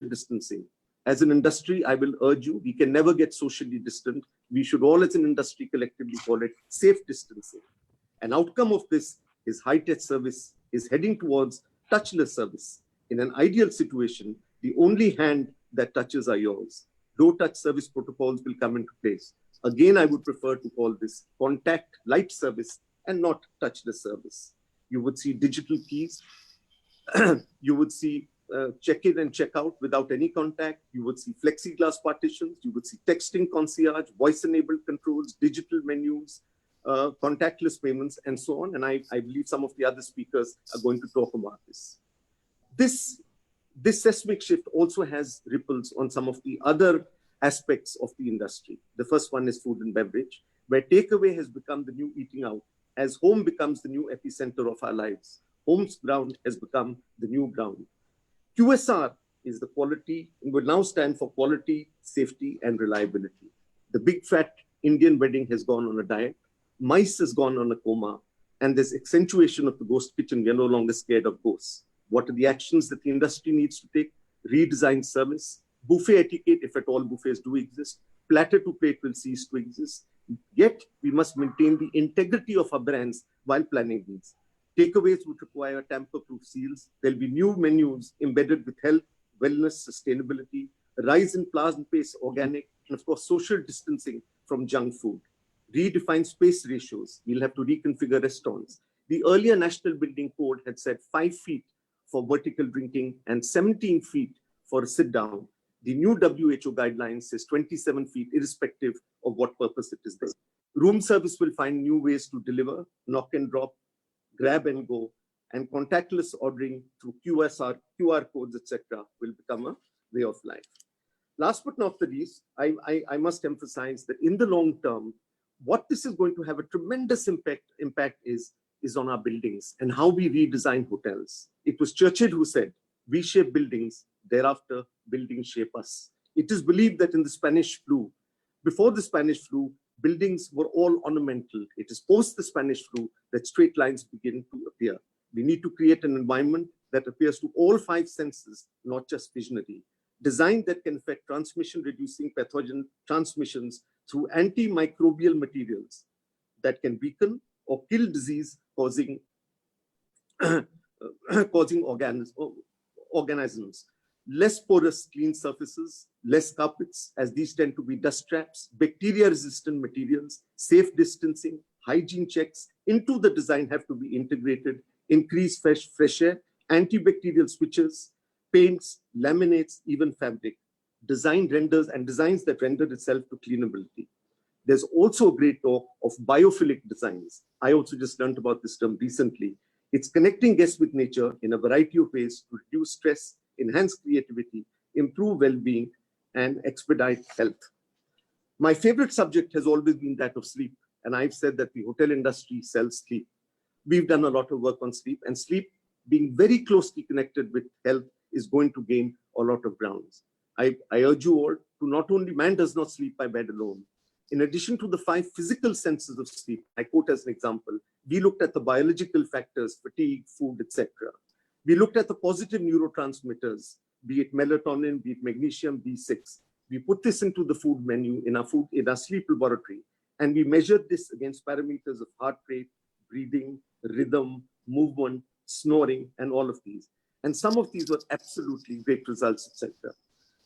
distancing. As an industry, I will urge you, we can never get socially distant. We should all as an industry collectively call it safe distancing. An outcome of this is high-tech service is heading towards touchless service. In an ideal situation, the only hand that touches are yours. Low-touch service protocols will come into place. Again, I would prefer to call this contact light service and not touchless service. You would see digital keys. You would see check-in and check-out without any contact. You would see plexiglass partitions. You would see texting concierge, voice-enabled controls, digital menus, contactless payments, and so on. And I believe some of the other speakers are going to talk about this. This seismic shift also has ripples on some of the other aspects of the industry. The first one is food and beverage, where takeaway has become the new eating out, as home becomes the new epicenter of our lives. Home's ground has become the new ground. QSR is the quality, and will now stand for quality, safety, and reliability. The big fat Indian wedding has gone on a diet. Mice has gone on a coma, and there's accentuation of the ghost kitchen. We are no longer scared of ghosts. What are the actions that the industry needs to take? Redesign service, buffet etiquette, if at all buffets do exist. Platter to plate will cease to exist. Yet, we must maintain the integrity of our brands while planning these. Takeaways would require tamper-proof seals. There'll be new menus embedded with health, wellness, sustainability, a rise in plant-based organic, and of course, social distancing from junk food. Redefine space ratios. We'll have to reconfigure restaurants. The earlier National Building Code had said 5 feet for vertical drinking and 17 feet for a sit down. The new WHO guidelines says 27 feet, irrespective of what purpose it is there. Room service will find new ways to deliver, knock and drop, grab and go, and contactless ordering through QR codes, etc., will become a way of life. Last but not the least, I must emphasize that in the long term, what this is going to have a tremendous impact is on our buildings and how we redesign hotels. It was Churchill who said, "We shape buildings, thereafter buildings shape us." It is believed that in the Spanish flu, before the Spanish flu, buildings were all ornamental. It is post the Spanish flu that straight lines begin to appear. We need to create an environment that appears to all 5 senses, not just visionary. Design that can affect transmission-reducing pathogen transmissions through antimicrobial materials that can weaken or kill disease-causing organisms. Less porous, clean surfaces, less carpets, as these tend to be dust traps, bacteria-resistant materials, safe distancing, hygiene checks into the design have to be integrated, increase fresh air, antibacterial switches, paints, laminates, even fabric. Designs that render itself to cleanability. There's also a great talk of biophilic designs. I also just learned about this term recently. It's connecting guests with nature in a variety of ways to reduce stress, enhance creativity, improve well-being, and expedite health. My favorite subject has always been that of sleep, and I've said that the hotel industry sells sleep. We've done a lot of work on sleep, and sleep, being very closely connected with health, is going to gain a lot of grounds. I urge you all to not only, man does not sleep by bed alone. In addition to the 5 physical senses of sleep, I quote as an example, we looked at the biological factors, fatigue, food, etc. We looked at the positive neurotransmitters, be it melatonin, be it magnesium, B6. We put this into the food menu in our sleep laboratory, and we measured this against parameters of heart rate, breathing, rhythm, movement, snoring, and all of these. And some of these were absolutely great results, etc.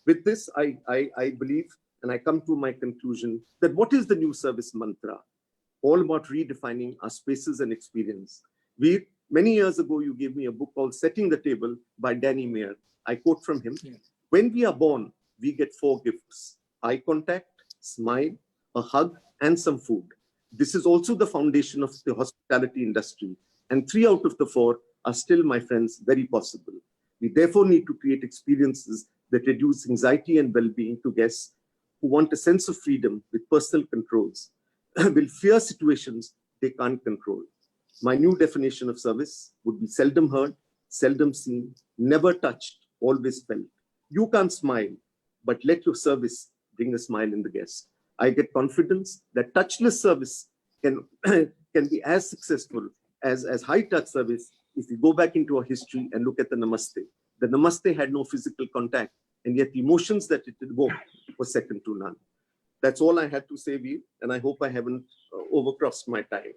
With this, I believe, and I come to my conclusion, that what is the new service mantra? All about redefining our spaces and experience. Many years ago, you gave me a book called Setting the Table by Danny Meyer. I quote from him, "When we are born, we get 4 gifts: eye contact, smile, a hug, and some food. This is also the foundation of the hospitality industry. And 3 out of the 4 are still, my friends, very possible. We therefore need to create experiences that reduce anxiety and well-being to guests who want a sense of freedom with personal controls, will fear situations they can't control. My new definition of service would be seldom heard, seldom seen, never touched, always felt. You can't smile, but let your service bring a smile in the guest. I get confidence that touchless service can be as successful as high-touch service if we go back into our history and look at the Namaste. The Namaste had no physical contact. and yet the emotions that it evoked were second to none. That's all I had to say, Veer, and I hope I haven't overcrossed my time.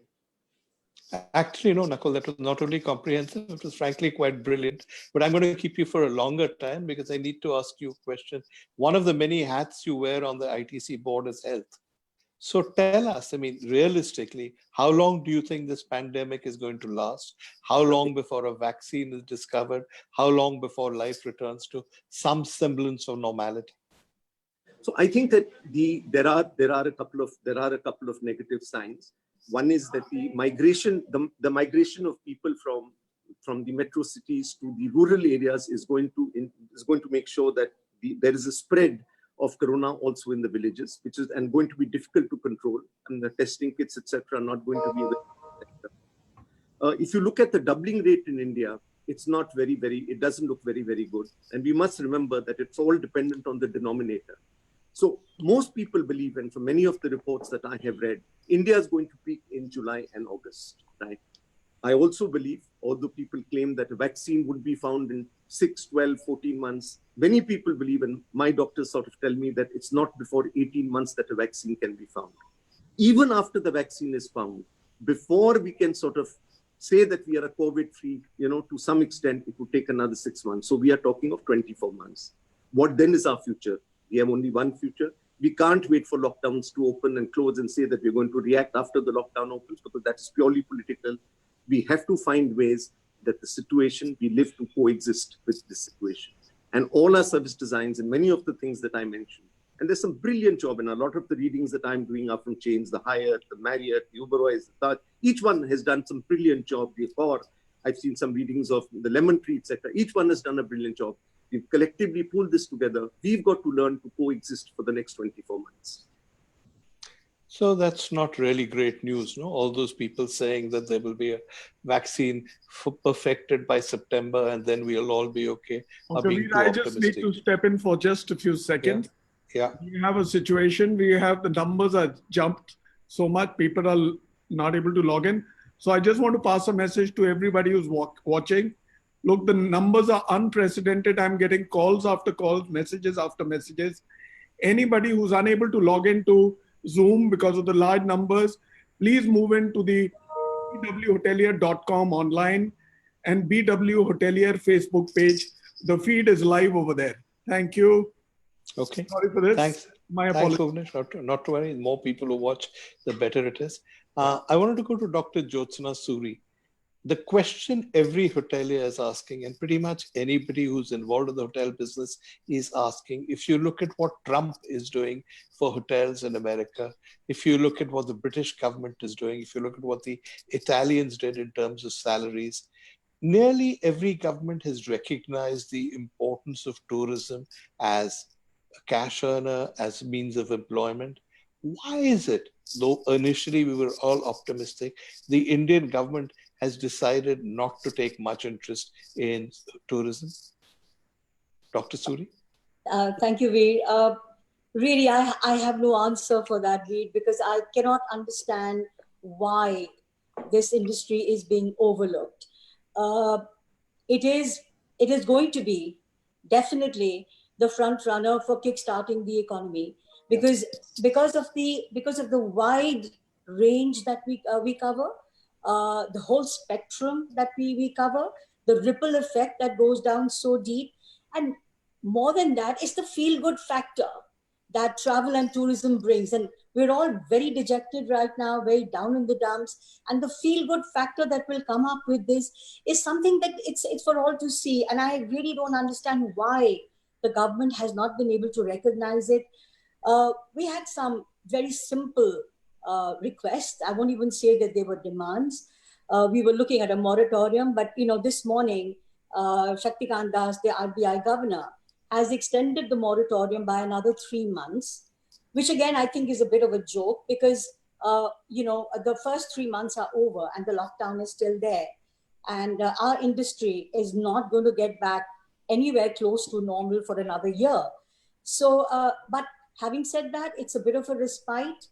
Actually, no, Nakul, that was not only comprehensive, it was frankly quite brilliant. But I'm going to keep you for a longer time because I need to ask you a question. One of the many hats you wear on the ITC board is health. So tell us, I mean, realistically, how long do you think this pandemic is going to last? How long before a vaccine is discovered? How long before life returns to some semblance of normality? So I think that there are a couple of negative signs. One is that the migration of people from the metro cities to the rural areas is going to make sure that there is a spread of corona also in the villages, which is going to be difficult to control, and the testing kits, etc., are not going to be available. If you look at the doubling rate in India, it's not it doesn't look very good, and we must remember that it's all dependent on the denominator. So most people believe, and from many of the reports that I have read, India is going to peak in July and August, right? I also believe, although people claim that a vaccine would be found in 6, 12, 14 months, many people believe, and my doctors sort of tell me that it's not before 18 months that a vaccine can be found. Even after the vaccine is found, before we can sort of say that we are a COVID-free, to some extent, it would take another 6 months. So we are talking of 24 months. What then is our future? We have only one future. We can't wait for lockdowns to open and close and say that we're going to react after the lockdown opens, because that's purely political. We have to find ways that the situation, we live to coexist with this situation. And all our service designs and many of the things that I mentioned, and there's some brilliant job, and a lot of the readings that I'm doing are from chains, the Hyatt, the Marriott, the Uberwise, the Taj. Each one has done some brilliant job. I've seen some readings of the Lemon Tree, etc. Each one has done a brilliant job. We've collectively pulled this together. We've got to learn to coexist for the next 24 months. So that's not really great news, no? All those people saying that there will be a vaccine perfected by September and then we'll all be okay. I just need to step in for just a few seconds. Yeah. We have a situation, the numbers are jumped so much, people are not able to log in. So I just want to pass a message to everybody who's watching. Look, the numbers are unprecedented. I'm getting calls after calls, messages after messages. Anybody who's unable to log into Zoom because of the large numbers, please move into the bwhotelier.com online and BW Hotelier Facebook page. The feed is live over there. Thank you. Okay. Sorry for this. Thanks. My apologies. Thanks, Bhuvnesh. Not to worry. The more people who watch, the better it is. I wanted to go to Dr. Jyotsna Suri. The question every hotelier is asking, and pretty much anybody who's involved in the hotel business is asking, if you look at what Trump is doing for hotels in America, if you look at what the British government is doing, if you look at what the Italians did in terms of salaries, nearly every government has recognized the importance of tourism as a cash earner, as a means of employment. Why is it, though initially we were all optimistic, the Indian government has decided not to take much interest in tourism? Dr. Suri? Thank you, Veer. Really, I have no answer for that, Veer, because I cannot understand why this industry is being overlooked. It is going to be definitely the front runner for kickstarting the economy, because of the wide range that we cover, the whole spectrum that we cover, the ripple effect that goes down so deep, and more than that is the feel-good factor that travel and tourism brings. And we're all very dejected right now, very down in the dumps. And the feel-good factor that will come up with this is something that it's for all to see. And I really don't understand why the government has not been able to recognize it. We had some very simple requests. I won't even say that they were demands. We were looking at a moratorium, but this morning, Shaktikant Das, the RBI governor, has extended the moratorium by another 3 months, which again I think is a bit of a joke, because the first 3 months are over and the lockdown is still there, and our industry is not going to get back anywhere close to normal for another year. So, but having said that, it's a bit of a respite.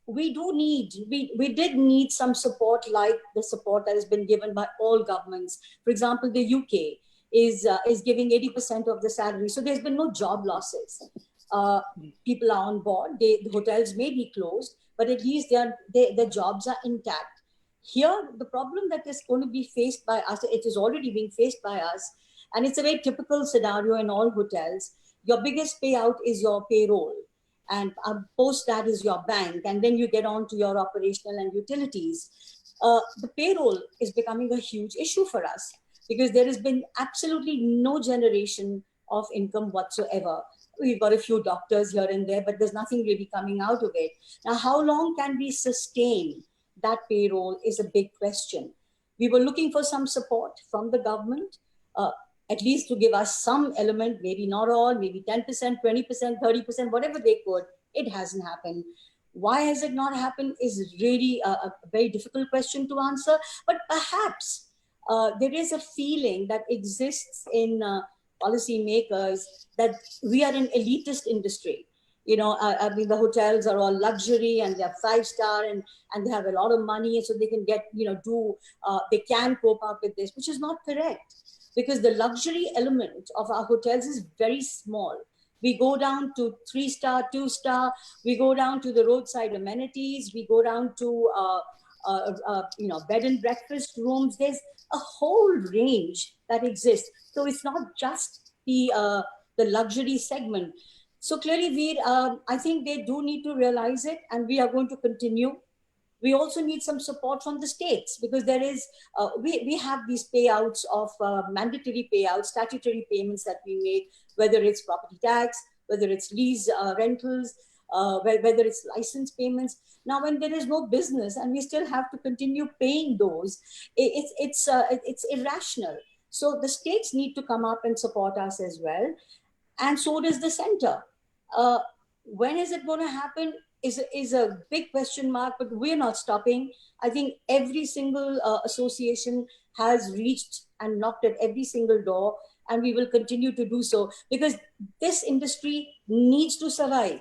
We did need some support, like the support that has been given by all governments. For example, the UK, is giving 80% of the salary. So there's been no job losses. People are on board. The hotels may be closed, but at least their jobs are intact. Here, the problem that is going to be faced by us, it is already being faced by us, and it's a very typical scenario in all hotels. Your biggest payout is your payroll, and post that is your bank, and then you get on to your operational and utilities. The payroll is becoming a huge issue for us because there has been absolutely no generation of income whatsoever. We've got a few doctors here and there, but there's nothing really coming out of it. Now, how long can we sustain that payroll is a big question. We were looking for some support from the government, at least to give us some element, maybe not all, maybe 10%, 20%, 30%, whatever they could. It hasn't happened. Why has it not happened is really a very difficult question to answer. But perhaps there is a feeling that exists in policymakers that we are an elitist industry. I mean, the hotels are all luxury and they're 5-star and they have a lot of money, so they can get, they can cope up with this, which is not correct, because the luxury element of our hotels is very small. We go down to 3-star, 2-star, we go down to the roadside amenities, we go down to, bed and breakfast rooms. There's a whole range that exists. So it's not just the luxury segment. So clearly, I think they do need to realize it, and we are going to continue. We also need some support from the states, because there is, we have these payouts of mandatory payouts, statutory payments that we make, whether it's property tax, whether it's lease rentals, whether it's license payments. Now, when there is no business and we still have to continue paying those, it's irrational. So the states need to come up and support us as well. And so does the center. When is it going to happen is a big question mark, but we're not stopping. I think every single association has reached and knocked at every single door, and we will continue to do so, because this industry needs to survive.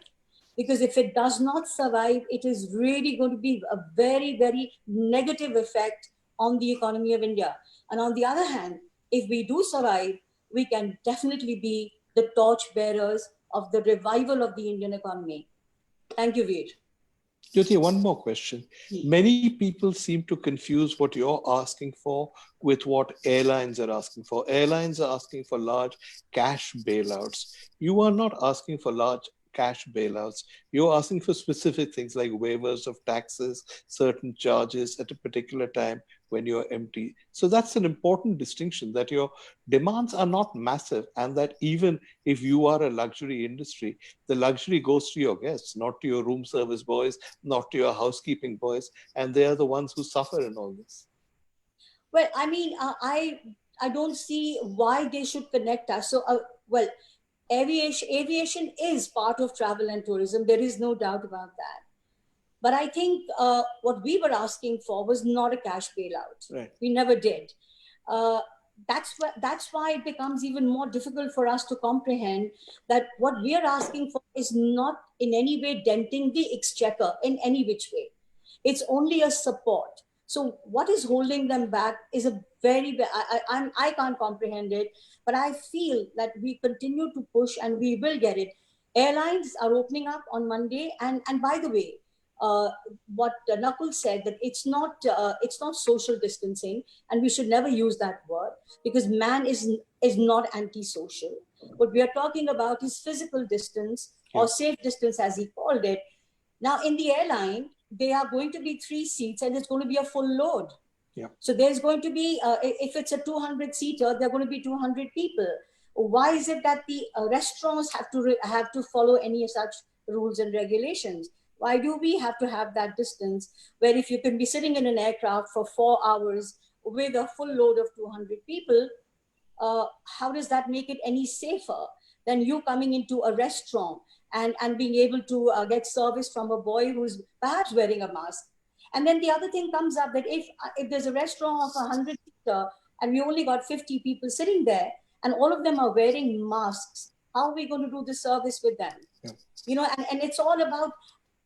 Because if it does not survive, it is really going to be a very, very negative effect on the economy of India. And on the other hand, if we do survive, we can definitely be the torch bearers of the revival of the Indian economy. Thank you, Veer. Jyoti, one more question. Many people seem to confuse what you're asking for with what airlines are asking for. Airlines are asking for large cash bailouts. You are not asking for large cash bailouts. You're asking for specific things like waivers of taxes, certain charges at a particular time when you're empty. So that's an important distinction, that your demands are not massive, and that even if you are a luxury industry, the luxury goes to your guests, not to your room service boys, not to your housekeeping boys, and they are the ones who suffer in all this. Well, I mean, I don't see why they should connect us. So, aviation is part of travel and tourism. There is no doubt about that. But I think what we were asking for was not a cash bailout. Right. We never did. That's why it becomes even more difficult for us to comprehend that what we are asking for is not in any way denting the exchequer in any which way. It's only a support. So what is holding them back is a very, I can't comprehend it, but I feel that we continue to push and we will get it. Airlines are opening up on Monday. And by the way, what Nakul said, that it's not social distancing, and we should never use that word, because man is not antisocial. What we are talking about is physical distance, or safe distance, as he called it. Now, in the airline, there are going to be 3 seats, and it's going to be a full load. Yeah. So there's going to be, if it's a 200-seater, there are going to be 200 people. Why is it that the restaurants have to follow any such rules and regulations? Why do we have to have that distance, where if you can be sitting in an aircraft for 4 hours with a full load of 200 people, how does that make it any safer than you coming into a restaurant and being able to get service from a boy who's perhaps wearing a mask? And then the other thing comes up, that if there's a restaurant of 100-seater and we only got 50 people sitting there, and all of them are wearing masks, how are we going to do the service with them? Yeah. And it's all about,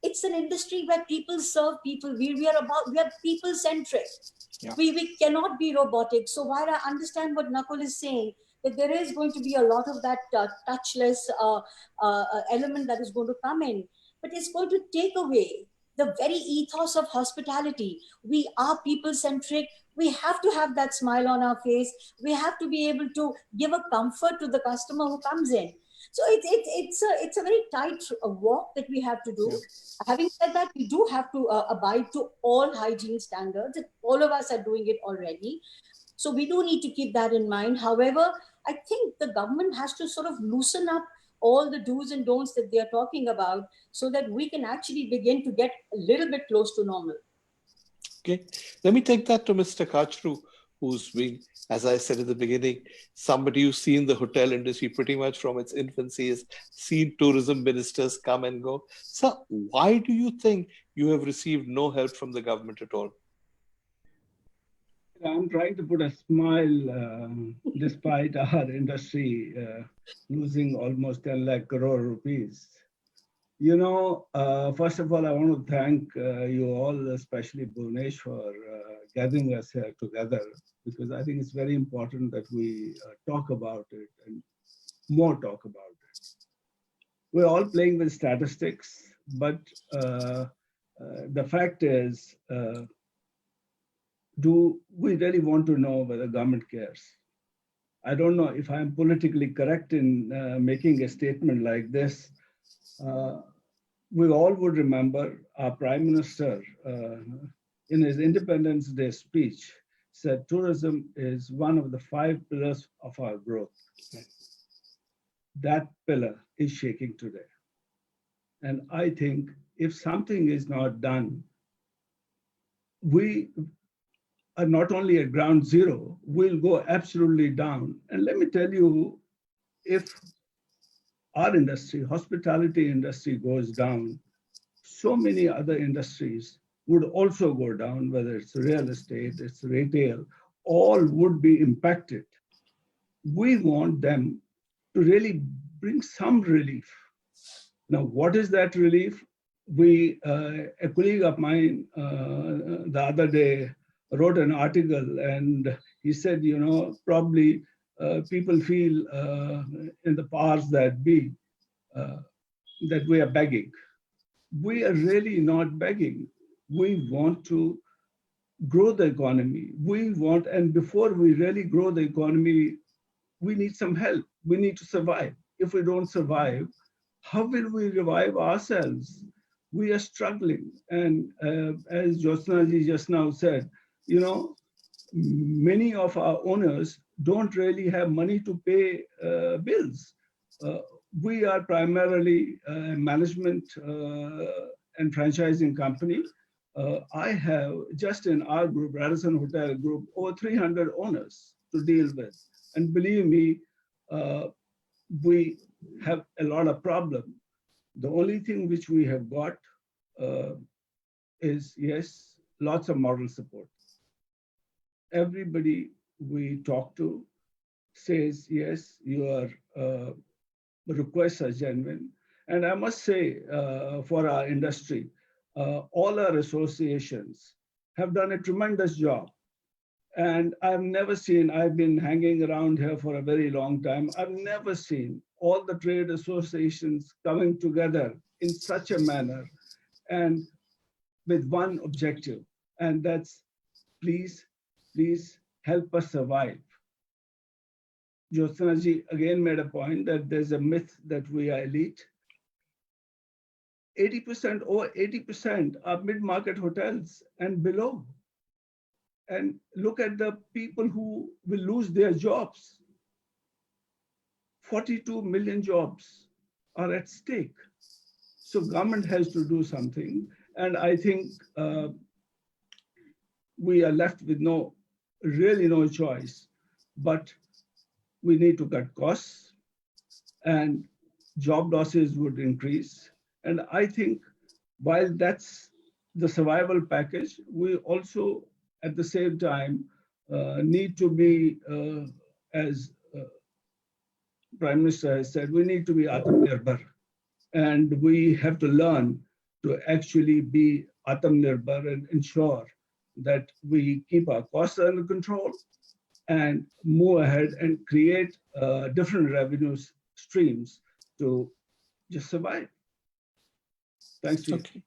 it's an industry where people serve people. We are people centric. Yeah. We cannot be robotic. So while I understand what Nakul is saying, that there is going to be a lot of that touchless element that is going to come in, but it's going to take away the very ethos of hospitality. We are people centric. We have to have that smile on our face. We have to be able to give a comfort to the customer who comes in. So it's a very tight walk that we have to do. Yeah. Having said that, we do have to abide to all hygiene standards. And all of us are doing it already. So we do need to keep that in mind. However, I think the government has to sort of loosen up all the do's and don'ts that they are talking about so that we can actually begin to get a little bit close to normal. Okay, let me take that to Mr. Kachru, who's been, as I said at the beginning, somebody who's seen the hotel industry pretty much from its infancy, has seen tourism ministers come and go. So why do you think you have received no help from the government at all? I'm trying to put a smile despite our industry losing almost 10 lakh crore rupees. You know, first of all, I want to thank you all, especially Bhunesh, for gathering us here together, because I think it's very important that we talk about it and more talk about it. We're all playing with statistics, but the fact is, do we really want to know whether government cares? I don't know if I'm politically correct in making a statement like this. We all would remember our Prime Minister in his Independence Day speech said tourism is one of the 5 pillars of our growth. That pillar is shaking today. And I think if something is not done, we are not only at ground zero, we'll go absolutely down. And let me tell you, if our industry, hospitality industry goes down, so many other industries would also go down, whether it's real estate, it's retail, all would be impacted. We want them to really bring some relief. Now, what is that relief? A colleague of mine the other day wrote an article and he said, you know, probably people feel in the powers that be that we are begging. We are really not begging. We want to grow the economy. And before we really grow the economy, we need some help. We need to survive. If we don't survive, how will we revive ourselves? We are struggling. And as Jyotsna ji just now said, you know, many of our owners don't really have money to pay bills. We are primarily a management and franchising company. I have just in our group, Radisson Hotel Group, over 300 owners to deal with. And believe me, we have a lot of problems. The only thing which we have got is, yes, lots of moral support. Everybody we talk to says, yes, your requests are genuine. And I must say, for our industry, all our associations have done a tremendous job. And I've never seen, I've been hanging around here for a very long time, I've never seen all the trade associations coming together in such a manner and with one objective, and that's please help us survive. Jyotsna ji again made a point that there's a myth that we are elite. 80%, over 80% are mid-market hotels and below. And look at the people who will lose their jobs. 42 million jobs are at stake. So government has to do something. And I think we are left with really no choice, but we need to cut costs and job losses would increase. And I think while that's the survival package, we also at the same time need to be, as Prime Minister has said, we need to be Atmanirbhar. And we have to learn to actually be Atmanirbhar and ensure that we keep our costs under control and move ahead and create different revenue streams to just survive. Thanks to you. Okay,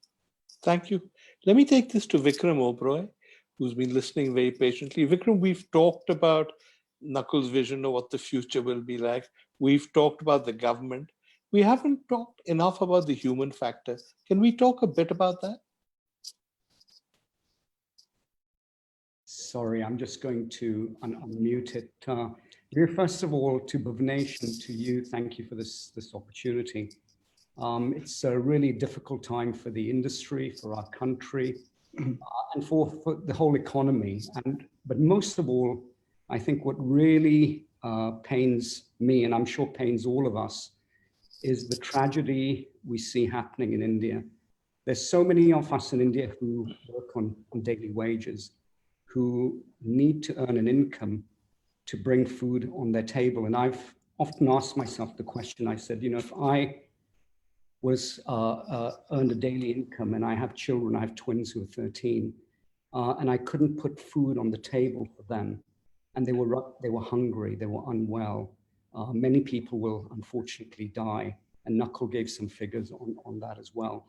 thank you. Let me take this to Vikram Oberoi, who's been listening very patiently. Vikram, we've talked about Knuckles' vision of what the future will be like. We've talked about the government. We haven't talked enough about the human factor. Can we talk a bit about that? Sorry, I'm just going to unmute it. First of all, to Bhuvnesh and to you, thank you for this opportunity. It's a really difficult time for the industry, for our country, and for the whole economy. But most of all, I think what really pains me, and I'm sure pains all of us, is the tragedy we see happening in India. There's so many of us in India who work on daily wages, who need to earn an income to bring food on their table. And I've often asked myself the question, I said, if I was earned a daily income and I have children, I have twins who are 13, and I couldn't put food on the table for them, and they were hungry, they were unwell. Many people will unfortunately die, and Knuckle gave some figures on that as well.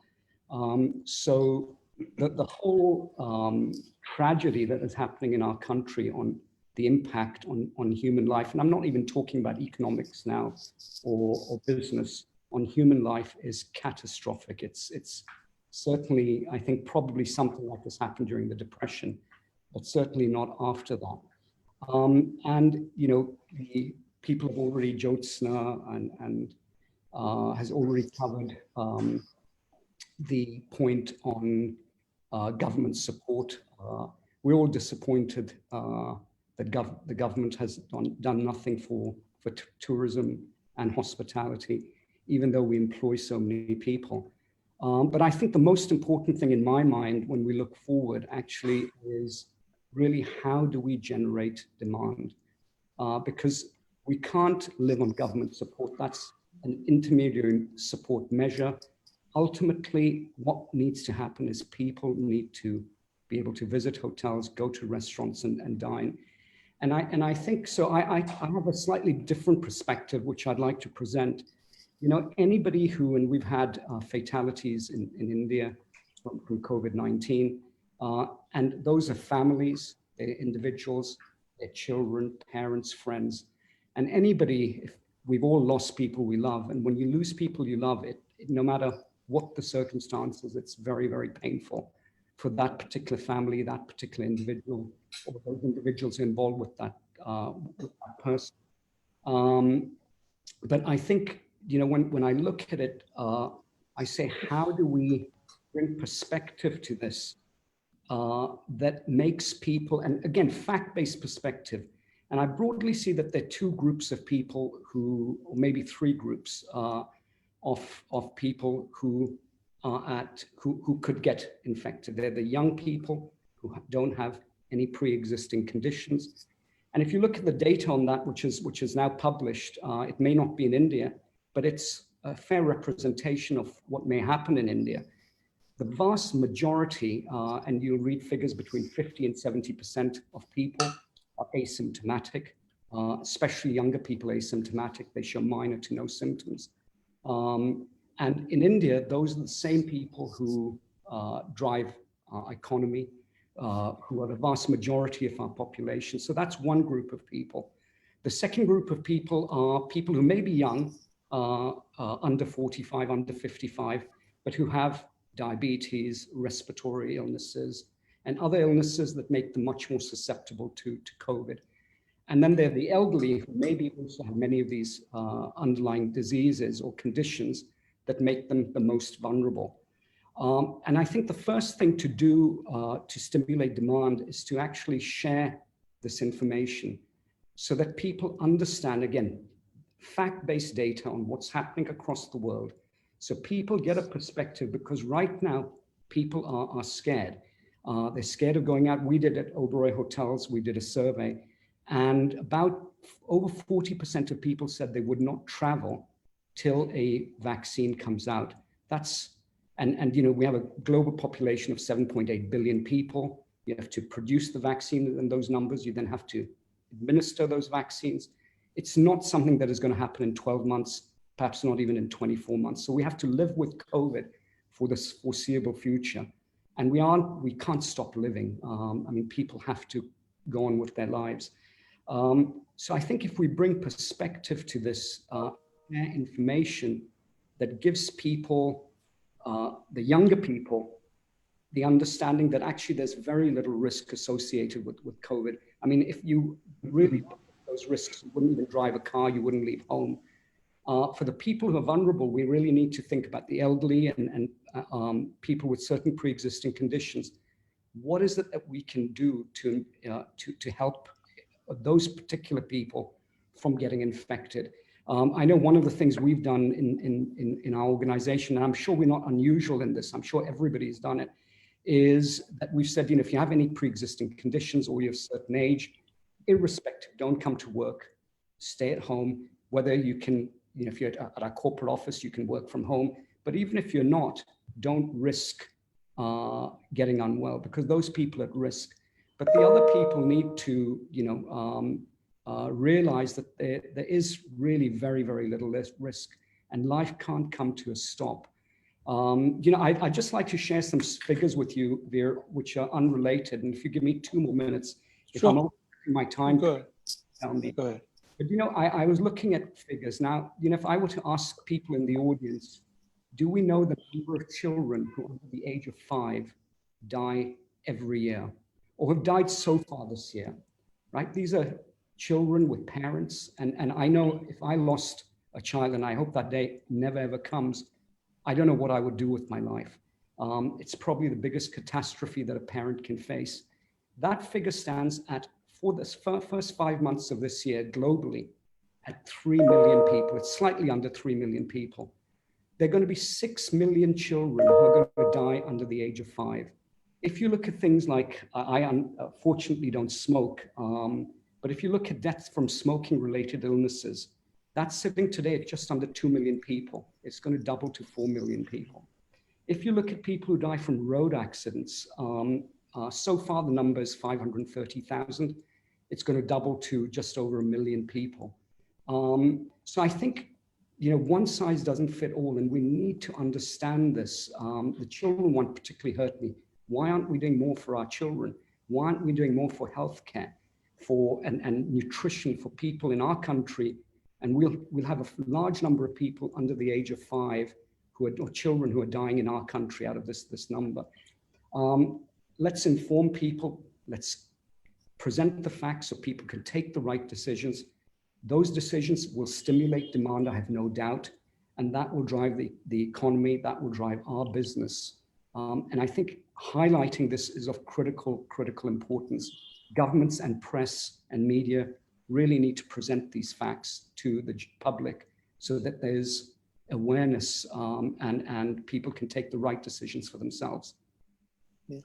So the whole tragedy that is happening in our country on the impact on human life, and I'm not even talking about economics now or business, on human life is catastrophic. It's certainly, I think, probably something like this happened during the Depression, but certainly not after that. And the people have already, Jyotsna and has already covered the point on government support. We're all disappointed that the government has done nothing for tourism and hospitality, even though we employ so many people. But I think the most important thing in my mind when we look forward actually is really how do we generate demand? Because we can't live on government support. That's an intermediary support measure. Ultimately, what needs to happen is people need to be able to visit hotels, go to restaurants and dine. And I think so. I have a slightly different perspective, which I'd like to present. Anybody who, and we've had fatalities in India from COVID-19, and those are families, they're individuals, they're children, parents, friends, and anybody, if we've all lost people we love. And when you lose people you love, no matter what the circumstances, it's very, very painful for that particular family, that particular individual, or those individuals involved with that person. But I think, when I look at it, I say, how do we bring perspective to this that makes people, and again, fact-based perspective. And I broadly see that there are two groups of people who, or maybe three groups of people who are who could get infected. They're the young people who don't have any pre-existing conditions. And if you look at the data on that, which is now published, it may not be in India, but it's a fair representation of what may happen in India. The vast majority, and you'll read figures between 50 and 70% of people are asymptomatic, especially younger people asymptomatic. They show minor to no symptoms. And in India, those are the same people who drive our economy, who are the vast majority of our population. So that's one group of people. The second group of people are people who may be young, under 45, under 55, but who have diabetes, respiratory illnesses, and other illnesses that make them much more susceptible to COVID. And then there are the elderly who maybe also have many of these underlying diseases or conditions that make them the most vulnerable. And I think the first thing to do to stimulate demand is to actually share this information so that people understand, again, fact-based data on what's happening across the world. So people get a perspective, because right now people are scared. They're scared of going out. We did at Oberoi Hotels, we did a survey, and about over 40% of people said they would not travel till a vaccine comes out. That's, and we have a global population of 7.8 billion people. You have to produce the vaccine and those numbers. You then have to administer those vaccines. It's not something that is going to happen in 12 months, perhaps not even in 24 months. So we have to live with COVID for this foreseeable future. And we can't stop living. I mean, people have to go on with their lives. So I think if we bring perspective to this, information that gives people, the younger people, the understanding that actually there's very little risk associated with COVID. I mean, if you really put those risks, you wouldn't even drive a car, you wouldn't leave home. For the people who are vulnerable, we really need to think about the elderly and people with certain pre-existing conditions. What is it that we can do to help those particular people from getting infected? I know one of the things we've done in our organization, and I'm sure we're not unusual in this, I'm sure everybody's done it, is that we've said, if you have any pre-existing conditions or you're of a certain age, irrespective, don't come to work, stay at home. Whether you can, if you're at our corporate office, you can work from home. But even if you're not, don't risk getting unwell, because those people are at risk. But the other people need to, realize that there is really very, very little risk, and life can't come to a stop. I'd just like to share some figures with you, Veer, which are unrelated. And if you give me 2 more minutes, if sure. I'm over my time, go ahead. Tell me. Go ahead. But I was looking at figures. Now, if I were to ask people in the audience, do we know the number of children who under the age of 5 die every year, or have died so far this year? Right? These are children with parents. And I know if I lost a child, and I hope that day never ever comes, I don't know what I would do with my life. It's probably the biggest catastrophe that a parent can face. That figure stands at, for the first 5 months of this year globally, at 3 million people. It's slightly under 3 million people. There are going to be 6 million children who are going to die under the age of 5. If you look at things like, I unfortunately don't smoke, but if you look at deaths from smoking related illnesses, that's sitting today at just under 2 million people. It's going to double to 4 million people. If you look at people who die from road accidents, so far the number is 530,000. It's going to double to just over 1 million people. So I think, one size doesn't fit all, and we need to understand this. The children one particularly hurt me. Why aren't we doing more for our children? Why aren't we doing more for healthcare, and nutrition for people in our country? And we'll have a large number of people under the age of 5 or children who are dying in our country out of this number. Let's inform people. Let's present the facts so people can take the right decisions. Those decisions will stimulate demand, I have no doubt, and that will drive the economy, that will drive our business. And I think highlighting this is of critical importance. Governments and press and media really need to present these facts to the public so that there's awareness and people can take the right decisions for themselves. Yeah.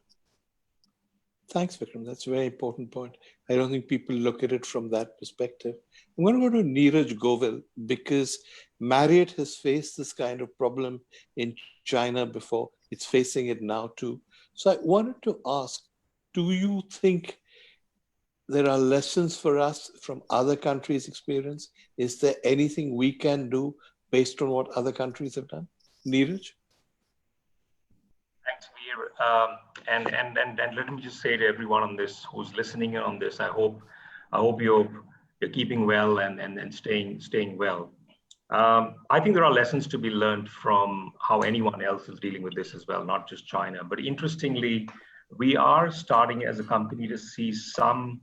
Thanks, Vikram. That's a very important point. I don't think people look at it from that perspective. I'm going to go to Neeraj Govil, because Marriott has faced this kind of problem in China before. It's facing it now too. So I wanted to ask, do you think there are lessons for us from other countries' experience? Is there anything we can do based on what other countries have done? Neeraj? Thanks, Veer. And let me just say to everyone on this who's listening in on this, I hope you're keeping well and staying well. I think there are lessons to be learned from how anyone else is dealing with this as well, not just China. But interestingly, we are starting as a company to see some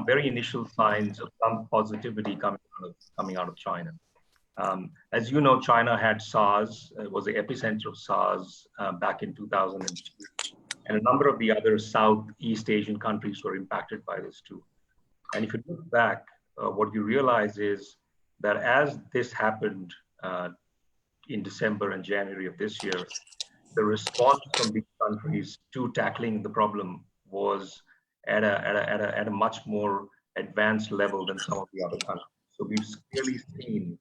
very initial signs of some positivity coming out of China. As you know, China had SARS, it was the epicenter of SARS back in 2002. And a number of the other Southeast Asian countries were impacted by this too. And if you look back, what you realize is that as this happened in December and January of this year, the response from these countries to tackling the problem was at a much more advanced level than some of the other countries. So we've clearly seen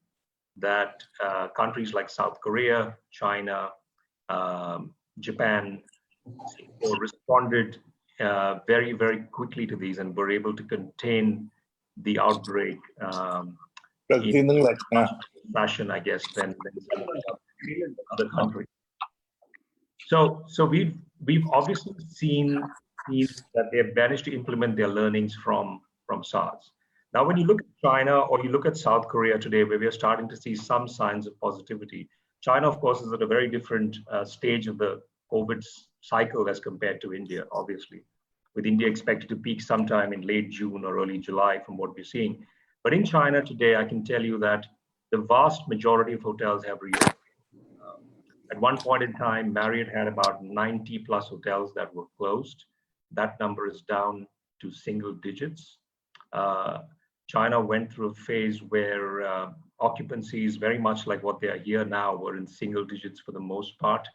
that countries like South Korea, China, Japan responded very, very quickly to these and were able to contain the outbreak in fashion, I guess, than some of the other countries. So we've obviously seen that they've managed to implement their learnings from SARS. Now, when you look at China or you look at South Korea today, where we are starting to see some signs of positivity, China, of course, is at a very different stage of the COVID cycle as compared to India, obviously, with India expected to peak sometime in late June or early July from what we're seeing. But in China today, I can tell you that the vast majority of hotels have reopened. At one point in time, Marriott had about 90 plus hotels that were closed. That number is down to single digits. China went through a phase where occupancies, very much like what they are here now, were in single digits for the most part.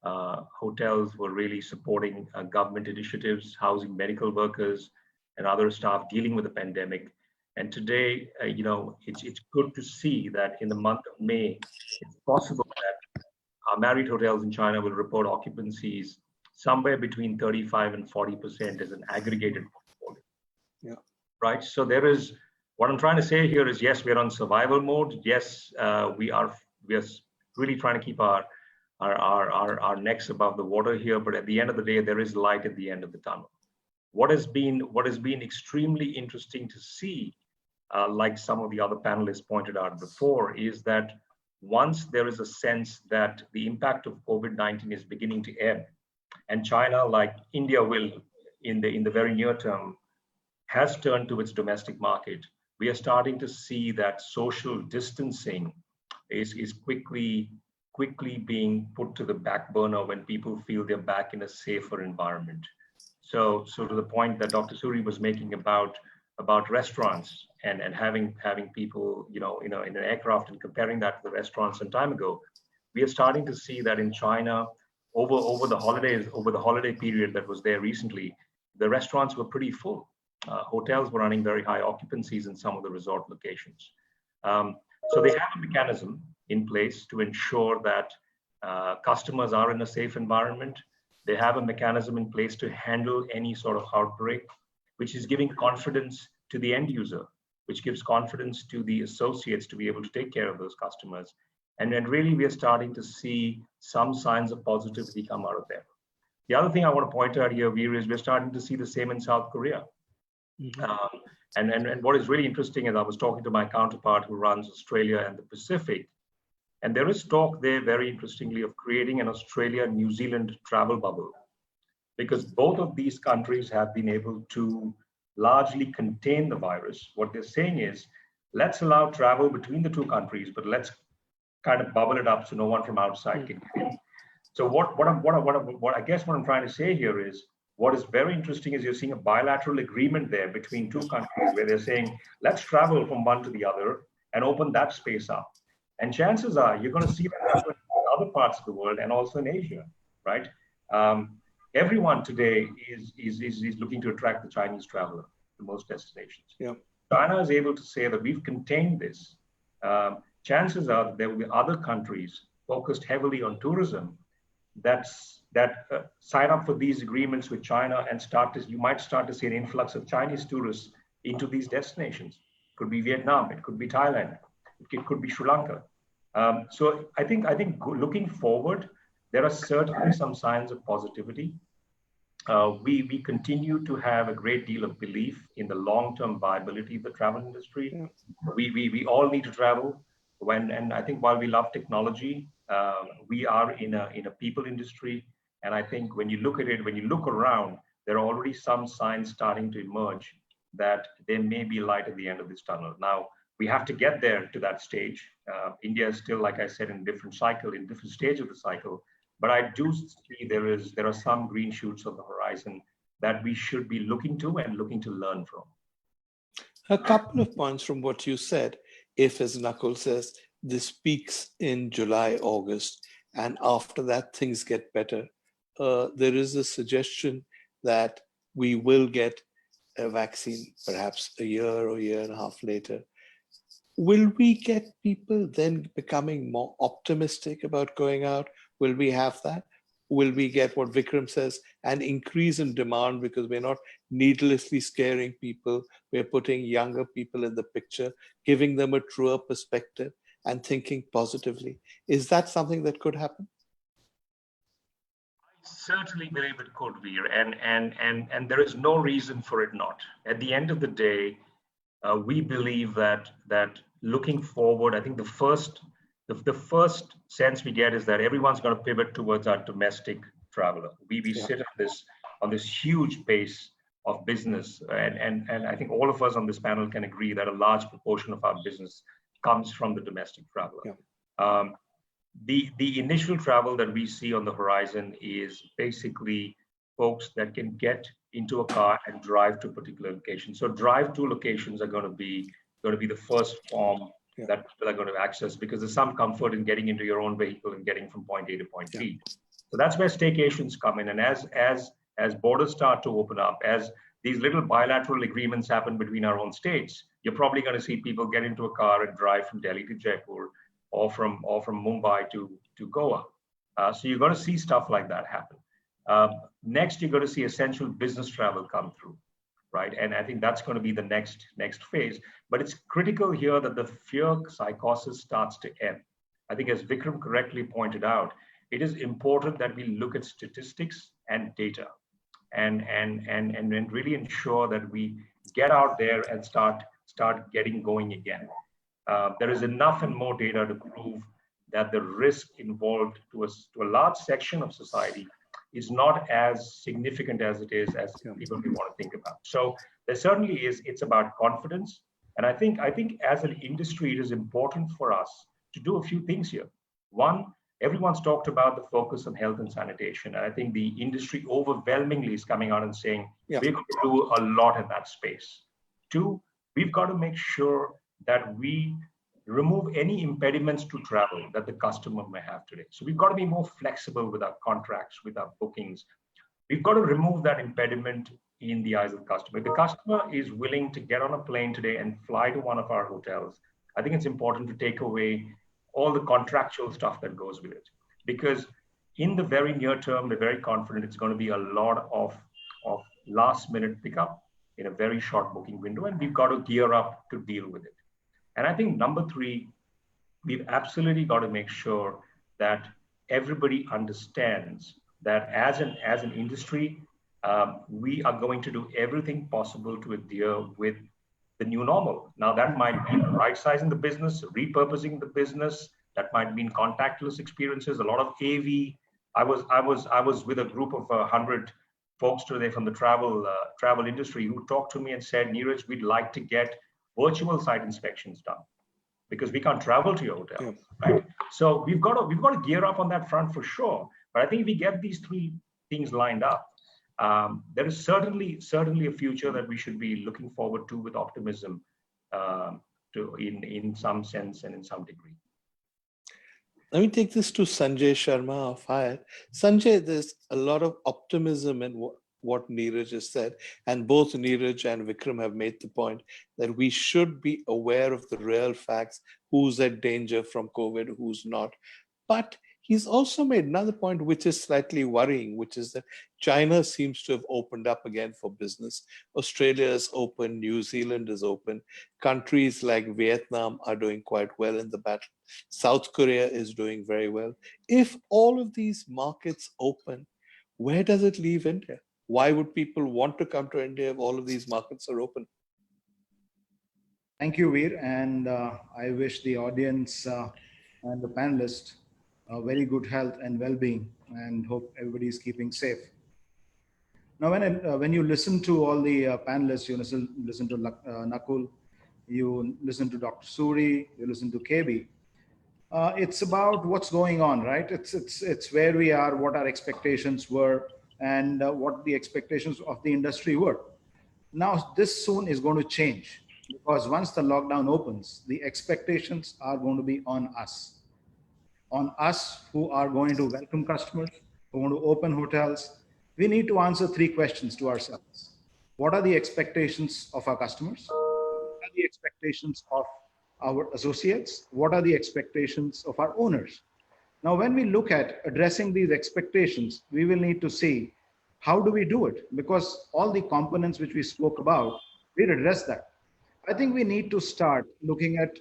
Hotels were really supporting government initiatives, housing medical workers and other staff dealing with the pandemic. And today, it's good to see that in the month of May, it's possible that Marriott hotels in China will report occupancies somewhere between 35 and 40% as an aggregated portfolio. Yeah. Right. So there is, what I'm trying to say here is, yes, we're on survival mode. Yes, we are really trying to keep our necks above the water here. But at the end of the day, there is light at the end of the tunnel. What has been extremely interesting to see, like some of the other panelists pointed out before, is that once there is a sense that the impact of COVID-19 is beginning to ebb, and China, like India will in the very near term, has turned to its domestic market, we are starting to see that social distancing is quickly being put to the back burner when people feel they're back in a safer environment. So to the point that Dr. Suri was making about restaurants and having people, in an aircraft and comparing that to the restaurants some time ago, we are starting to see that in China over the holiday period that was there recently, the restaurants were pretty full. Hotels were running very high occupancies in some of the resort locations. So they have a mechanism in place to ensure that customers are in a safe environment. They have a mechanism in place to handle any sort of outbreak, which is giving confidence to the end user, which gives confidence to the associates to be able to take care of those customers. And then really we are starting to see some signs of positivity come out of there. The other thing I want to point out here, Veer, is we're starting to see the same in South Korea. Mm-hmm. And what is really interesting is I was talking to my counterpart who runs Australia and the Pacific, and there is talk there, very interestingly, of creating an Australia-New Zealand travel bubble, because both of these countries have been able to largely contain the virus. What they're saying is, let's allow travel between the two countries, but let's kind of bubble it up so no one from outside can get in. So what I guess what I'm trying to say here is, what is very interesting is you're seeing a bilateral agreement there between two countries where they're saying, let's travel from one to the other and open that space up. And chances are you're going to see that happen in other parts of the world and also in Asia, right? Everyone today is looking to attract the Chinese traveler to most destinations. Yeah. China is able to say that we've contained this. Chances are that there will be other countries focused heavily on tourism that sign up for these agreements with China and you might start to see an influx of Chinese tourists into these destinations. It could be Vietnam, it could be Thailand, it could be Sri Lanka. So I think looking forward, there are certainly some signs of positivity. We continue to have a great deal of belief in the long-term viability of the travel industry. Yeah. We all need to travel. And I think while we love technology, we are in a people industry. And I think when you look at it, when you look around, there are already some signs starting to emerge that there may be light at the end of this tunnel. Now, we have to get there to that stage. India is still, like I said, in a different cycle, in different stage of the cycle. But I do see there are some green shoots on the horizon that we should be looking to and looking to learn from. A couple of points from what you said. If, as Nakul says, this peaks in July, August, and after that things get better, there is a suggestion that we will get a vaccine perhaps a year or year and a half later. Will we get people then becoming more optimistic about going out? Will we have that? will we get what Vikram says, an increase in demand because we're not needlessly scaring people. We're putting younger people in the picture, giving them a truer perspective and thinking positively. Is that something that could happen? I certainly believe it could, Veer, and there is no reason for it not. At the end of the day, we believe that looking forward, I think the first sense we get is that everyone's going to pivot towards our domestic traveler. We sit on this huge base of business, and I think all of us on this panel can agree that a large proportion of our business comes from the domestic traveler. Yeah. The initial travel that we see on the horizon is basically folks that can get into a car and drive to a particular location. So drive-to locations are going to be the first form that people are going to access, because there's some comfort in getting into your own vehicle and getting from point A to point B. So that's where staycations come in. And as borders start to open up, as these little bilateral agreements happen between our own states, you're probably going to see people get into a car and drive from Delhi to Jaipur, or from Mumbai to Goa. So you're going to see stuff like that happen. Next, you're going to see essential business travel come through, right? And I think that's going to be the next phase. But it's critical here that the fear psychosis starts to end. I think, as Vikram correctly pointed out, it is important that we look at statistics and data, and really ensure that we get out there and start getting going again. There is enough and more data to prove that the risk involved to a large section of society is not as significant as it is as people may want to think about. So there certainly is. It's about confidence, and I think as an industry, it is important for us to do a few things here. One, everyone's talked about the focus on health and sanitation, and I think the industry overwhelmingly is coming out and saying we're going to do a lot in that space. Two, we've got to make sure that we remove any impediments to travel that the customer may have today. So we've got to be more flexible with our contracts, with our bookings. We've got to remove that impediment in the eyes of the customer. If the customer is willing to get on a plane today and fly to one of our hotels, I think it's important to take away all the contractual stuff that goes with it. Because in the very near term, we're very confident it's going to be a lot of last minute pickup in a very short booking window, and we've got to gear up to deal with it. And I think number three, we've absolutely got to make sure that everybody understands that as an industry, we are going to do everything possible to adhere with the new normal. Now, that might mean right-sizing the business, repurposing the business. That might mean contactless experiences, a lot of AV. I was with a group of 100 folks today from the travel industry who talked to me and said, Neeraj, we'd like to get virtual site inspections done because we can't travel to your hotel, right? So we've got to gear up on that front for sure. But I think if we get these three things lined up, there is certainly a future that we should be looking forward to with optimism, in some sense and in some degree. Let me take this to Sanjay Sharma of Hyatt. Sanjay, there's a lot of optimism in what Neeraj has said, and both Neeraj and Vikram have made the point that we should be aware of the real facts, who's at danger from COVID, who's not. But he's also made another point which is slightly worrying, which is that China seems to have opened up again for business. Australia is open, New Zealand is open. Countries like Vietnam are doing quite well in the battle. South Korea is doing very well. If all of these markets open, where does it leave India? Why would people want to come to India if all of these markets are open? Thank you, Veer. And I wish the audience and the panelists very good health and well-being, and hope everybody is keeping safe. Now, when you listen to all the panelists, you listen to Nakul, you listen to Dr. Suri, you listen to KB. It's about what's going on, right? It's where we are, what our expectations were, and what the expectations of the industry were. Now, this soon is going to change, because once the lockdown opens, the expectations are going to be on us who are going to welcome customers, who want to open hotels. We need to answer three questions to ourselves. What are the expectations of our customers? What are the expectations of our associates? What are the expectations of our owners? Now, when we look at addressing these expectations, we will need to see how do we do it? Because all the components which we spoke about, we'll address that. I think we need to start looking at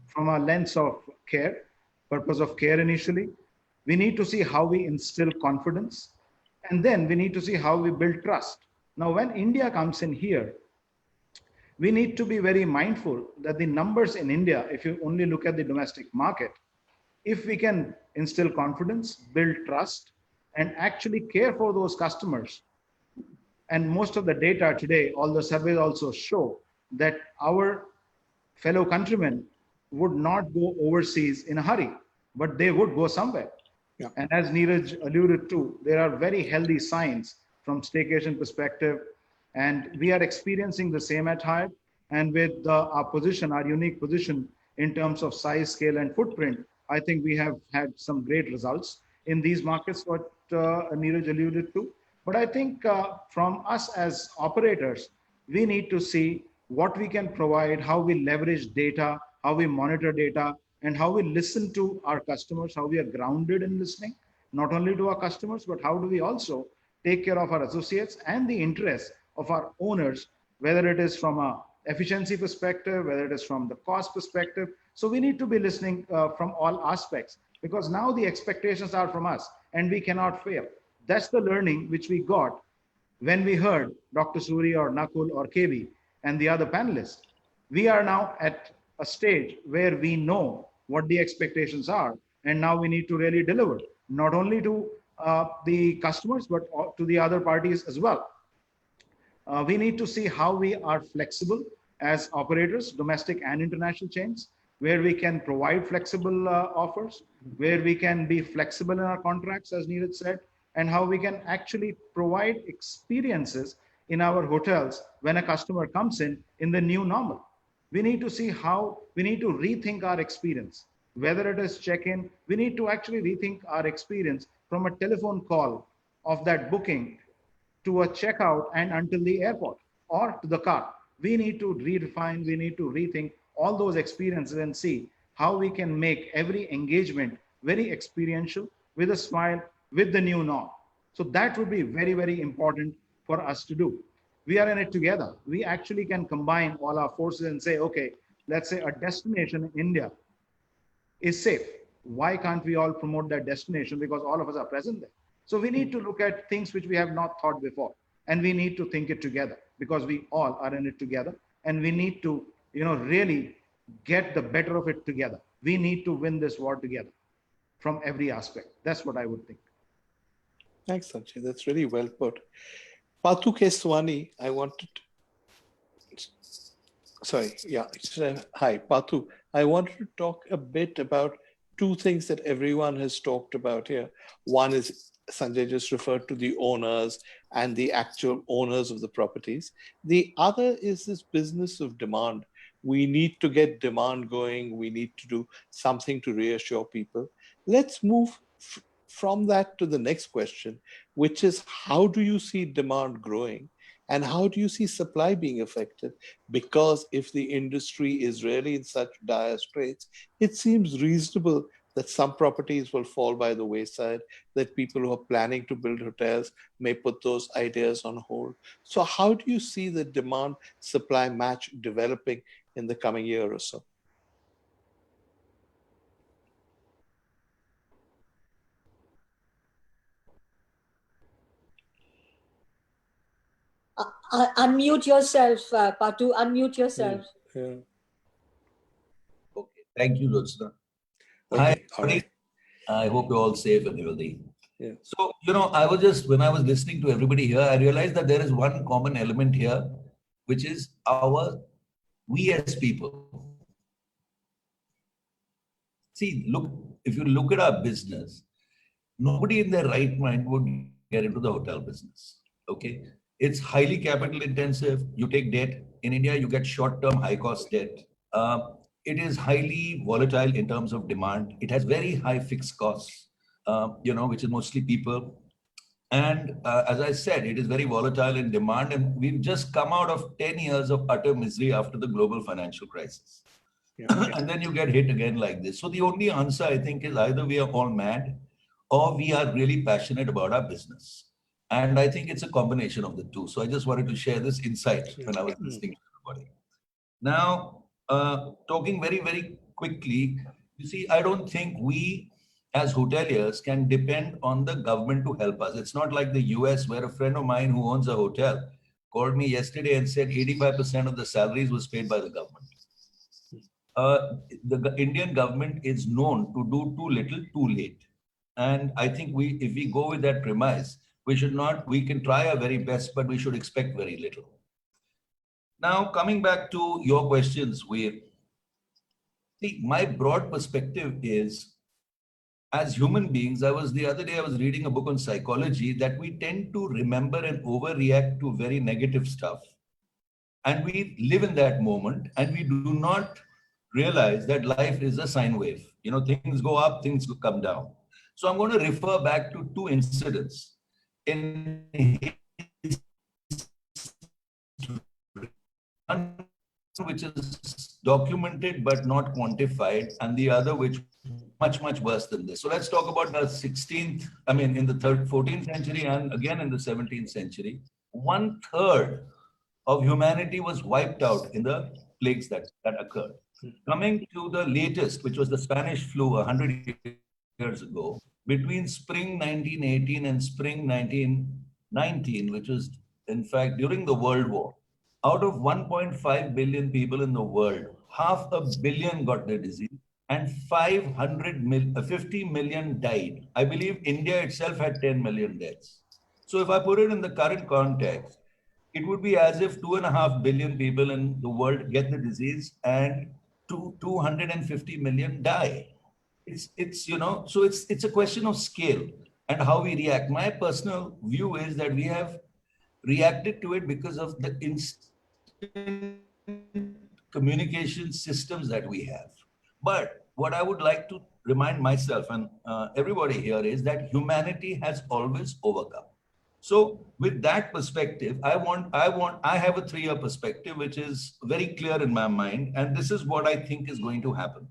from a lens of care, purpose of care initially. We need to see how we instill confidence, and then we need to see how we build trust. Now, when India comes in here, we need to be very mindful that the numbers in India, if you only look at the domestic market, if we can instill confidence, build trust, and actually care for those customers, and most of the data today, all the surveys also show that our fellow countrymen would not go overseas in a hurry, but they would go somewhere. Yeah. And as Neeraj alluded to, there are very healthy signs from staycation perspective, and we are experiencing the same at Hyatt. And with our position, our unique position in terms of size, scale, and footprint, I think we have had some great results in these markets, what Neeraj alluded to. But I think from us as operators, we need to see what we can provide, how we leverage data, how we monitor data, and how we listen to our customers, how we are grounded in listening, not only to our customers, but how do we also take care of our associates and the interests of our owners, whether it is from a efficiency perspective, whether it is from the cost perspective. So we need to be listening from all aspects, because now the expectations are from us and we cannot fail. That's the learning which we got when we heard Dr. Suri or Nakul or KB and the other panelists. We are now at a stage where we know what the expectations are, and now we need to really deliver, not only to the customers, but to the other parties as well. We need to see how we are flexible as operators, domestic and international chains, where we can provide flexible offers, where we can be flexible in our contracts, as Neeraj said, and how we can actually provide experiences in our hotels when a customer comes in the new normal. We need to see how we need to rethink our experience, whether it is check-in. We need to actually rethink our experience from a telephone call of that booking to a checkout and until the airport or to the car. We need to redefine, we need to rethink all those experiences and see how we can make every engagement very experiential, with a smile, with the new norm. So that would be very, very important for us to do. We are in it together. We actually can combine all our forces and say, okay, let's say a destination in India is safe. Why can't we all promote that destination? Because all of us are present there. So we need to look at things which we have not thought before, and we need to think it together, because we all are in it together, and we need to, really get the better of it together. We need to win this war together from every aspect. That's what I would think. Thanks, Sanjay. That's really well put. Patu Keswani, I wanted. Sorry, yeah. Hi, Patu. I wanted to talk a bit about two things that everyone has talked about here. One is Sanjay just referred to the owners and the actual owners of the properties. The other is this business of demand. We need to get demand going. We need to do something to reassure people. Let's move from that to the next question, which is, how do you see demand growing? And how do you see supply being affected? Because if the industry is really in such dire straits, it seems reasonable that some properties will fall by the wayside, that people who are planning to build hotels may put those ideas on hold. So how do you see the demand-supply match developing in the coming year or so? Unmute yourself, Patu. Unmute yourself. Yeah. Okay. Thank you, Jyotsna. Okay. Hi, All right. I hope you're all safe and healthy. Yeah. So, when I was listening to everybody here, I realized that there is one common element here, which is we as people. See, if you look at our business, nobody in their right mind would get into the hotel business. Okay. It's highly capital intensive. You take debt. In India, you get short-term high-cost debt. It is highly volatile in terms of demand. It has very high fixed costs, which is mostly people. And as I said, it is very volatile in demand. And we've just come out of 10 years of utter misery after the global financial crisis. And then you get hit again like this. So the only answer, I think, is either we are all mad or we are really passionate about our business. And I think it's a combination of the two. So I just wanted to share this insight when I was listening to everybody. Now, talking very, very quickly, you see, I don't think we as hoteliers can depend on the government to help us. It's not like the US, where a friend of mine who owns a hotel called me yesterday and said 85% of the salaries was paid by the government. The Indian government is known to do too little, too late. And I think if we go with that premise, we can try our very best, but we should expect very little. Now, coming back to your questions, my broad perspective is, as human beings, the other day I was reading a book on psychology that we tend to remember and overreact to very negative stuff. And we live in that moment and we do not realize that life is a sine wave. You know, things go up, things come down. So I'm going to refer back to two incidents in one which is documented but not quantified, and the other which much worse than this. So let's talk about the 16th, in the 14th century and again in the 17th century. 1/3 of humanity was wiped out in the plagues that occurred. Coming to the latest, which was the Spanish flu 100 years ago, between spring 1918 and spring 1919, which was in fact during the World War, out of 1.5 billion people in the world, 500 million got the disease and 50 million died. I believe India itself had 10 million deaths. So if I put it in the current context, it would be as if 2.5 billion people in the world get the disease and 250 million die. So it's a question of scale and how we react. My personal view is that we have reacted to it because of the instant communication systems that we have. But what I would like to remind myself and everybody here is that humanity has always overcome. So with that perspective, I have a 3-year perspective, which is very clear in my mind. And this is what I think is going to happen.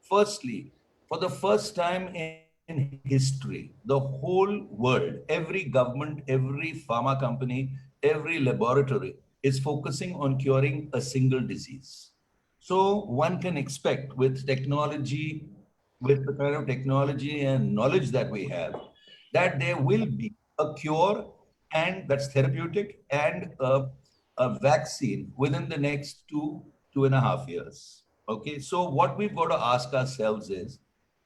Firstly, for the first time in history, the whole world, every government, every pharma company, every laboratory is focusing on curing a single disease. So one can expect with technology, with the kind of technology and knowledge that we have, that there will be a cure, and that's therapeutic, and a vaccine within the next 2.5 years. Okay, so what we've got to ask ourselves is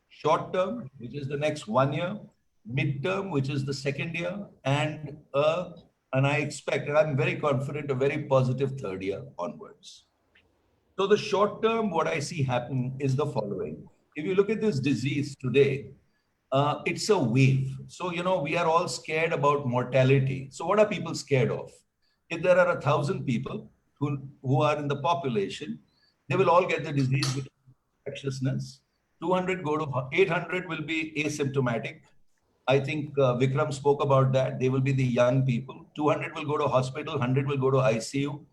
short term, which is the next 1 year, mid-term, which is the second year, and I expect, and I'm very confident, a very positive 3rd year onwards. So the short term, what I see happen is the following. If you look at this disease today, it's a wave. So, we are all scared about mortality. So what are people scared of? If there are 1,000 people who are in the population, they will all get the disease with infectiousness. 800 will be asymptomatic. I think Vikram spoke about that. They will be the young people. 200 will go to hospital, 100 will go to ICU,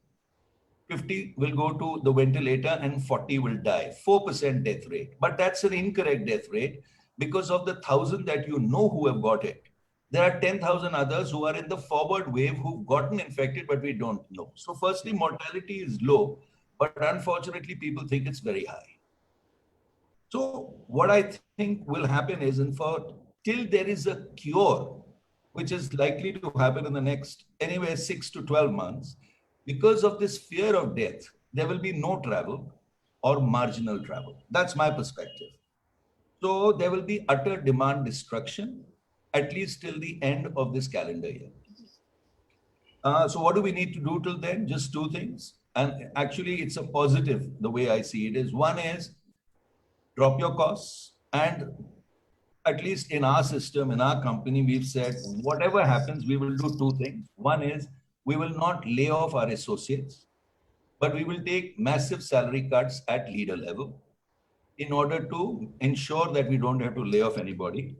50 will go to the ventilator, and 40 will die. 4% death rate. But that's an incorrect death rate because of the 1,000 that who have got it. There are 10,000 others who are in the forward wave who've gotten infected, but we don't know. So firstly, mortality is low, but unfortunately, people think it's very high. So what I think will happen is, till there is a cure, which is likely to happen in the next anywhere 6 to 12 months, because of this fear of death, there will be no travel or marginal travel. That's my perspective. So there will be utter demand destruction, at least till the end of this calendar year. So what do we need to do till then? Just 2 things. And actually, it's a positive, the way I see it is. One is drop your costs. And at least in our system, in our company, we've said, whatever happens, we will do 2 things. One is we will not lay off our associates, but we will take massive salary cuts at leader level in order to ensure that we don't have to lay off anybody.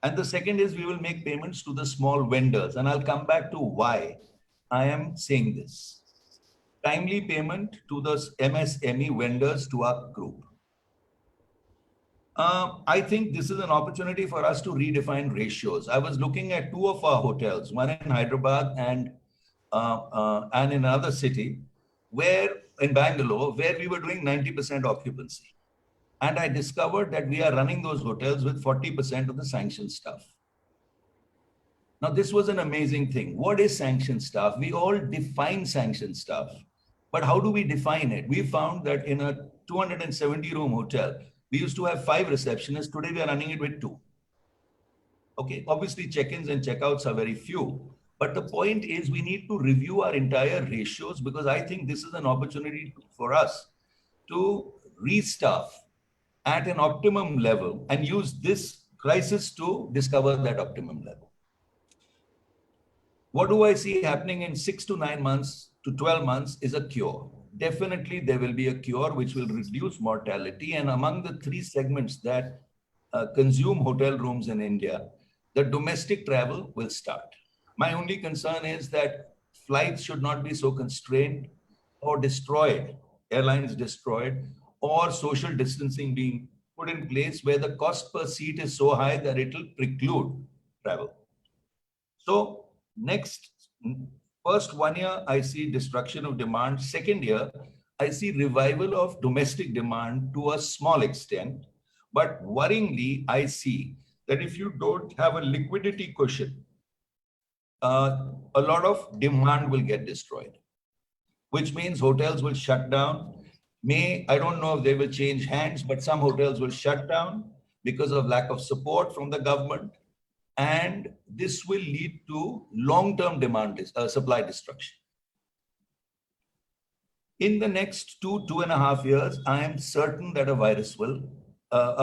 And the second is we will make payments to the small vendors. And I'll come back to why I am saying this. timely payment to the MSME vendors to our group. I think this is an opportunity for us to redefine ratios. I was looking at two of our hotels, one in Hyderabad and in another city, where in Bangalore, where we were doing 90% occupancy. And I discovered that we are running those hotels with 40% of the sanctioned staff. Now, this was an amazing thing. What is sanctioned staff? We all define sanctioned staff, but how do we define it? We found that in a 270-room hotel, we used to have 5 receptionists. Today, we are running it with 2. Okay, obviously check-ins and check-outs are very few, but the point is we need to review our entire ratios, because I think this is an opportunity for us to restaff at an optimum level and use this crisis to discover that optimum level. What do I see happening in 6 to 9 months to 12 months is a cure. Definitely there will be a cure which will reduce mortality. And among the 3 segments that consume hotel rooms in India, the domestic travel will start. My only concern is that flights should not be so constrained or destroyed, airlines destroyed, or social distancing being put in place where the cost per seat is so high that it will preclude travel. So first 1 year, I see destruction of demand. Second year, I see revival of domestic demand to a small extent. But worryingly, I see that if you don't have a liquidity cushion, a lot of demand will get destroyed, which means hotels will shut down. I don't know if they will change hands, but some hotels will shut down because of lack of support from the government. And this will lead to long-term supply destruction. In the next 2.5 years, I am certain that a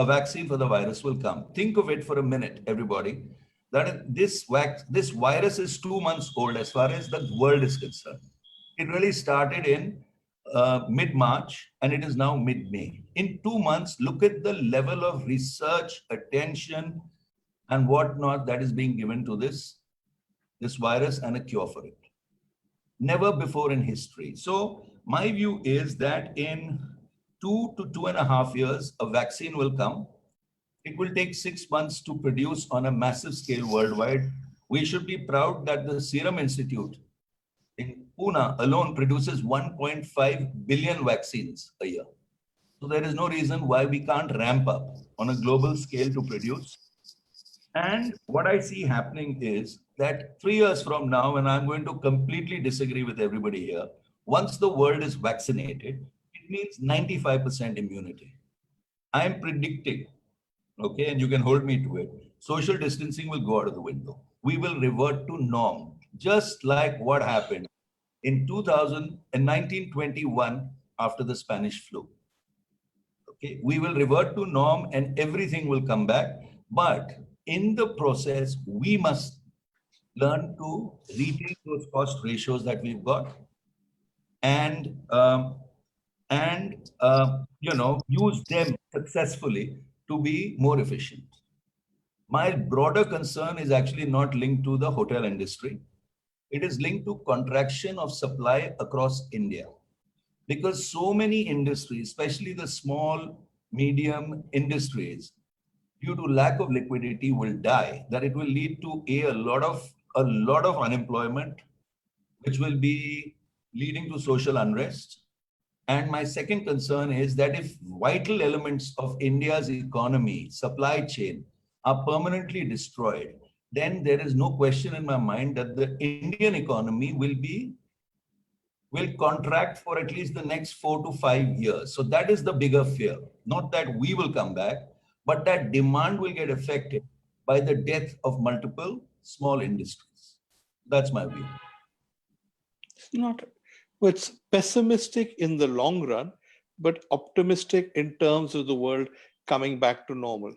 vaccine for the virus will come. Think of it for a minute, everybody, that this virus is 2 months old as far as the world is concerned. It really started in mid-March and it is now mid-May. In 2 months, look at the level of research, attention, and whatnot that is being given to this virus and a cure for it. Never before in history. So my view is that in 2 to 2.5 years, a vaccine will come. It will take 6 months to produce on a massive scale worldwide. We should be proud that the Serum Institute in Pune alone produces 1.5 billion vaccines a year. So there is no reason why we can't ramp up on a global scale to produce. And what I see happening is that 3 years from now, and I'm going to completely disagree with everybody here, once the world is vaccinated, it means 95% immunity. I'm predicting, okay, and you can hold me to it, social distancing will go out of the window. We will revert to norm, just like what happened in 1921 after the Spanish flu. Okay, we will revert to norm and everything will come back. But in the process, we must learn to retain those cost ratios that we've got and use them successfully to be more efficient. My broader concern is actually not linked to the hotel industry. It is linked to contraction of supply across India. Because so many industries, especially the small, medium industries, due to lack of liquidity will die, that it will lead to a lot of unemployment, which will be leading to social unrest. And my second concern is that if vital elements of India's economy, supply chain, are permanently destroyed, then there is no question in my mind that the Indian economy will contract for at least the next 4 to 5 years. So that is the bigger fear. Not that we will come back, but that demand will get affected by the death of multiple small industries. That's my view. It's pessimistic in the long run, but optimistic in terms of the world coming back to normal.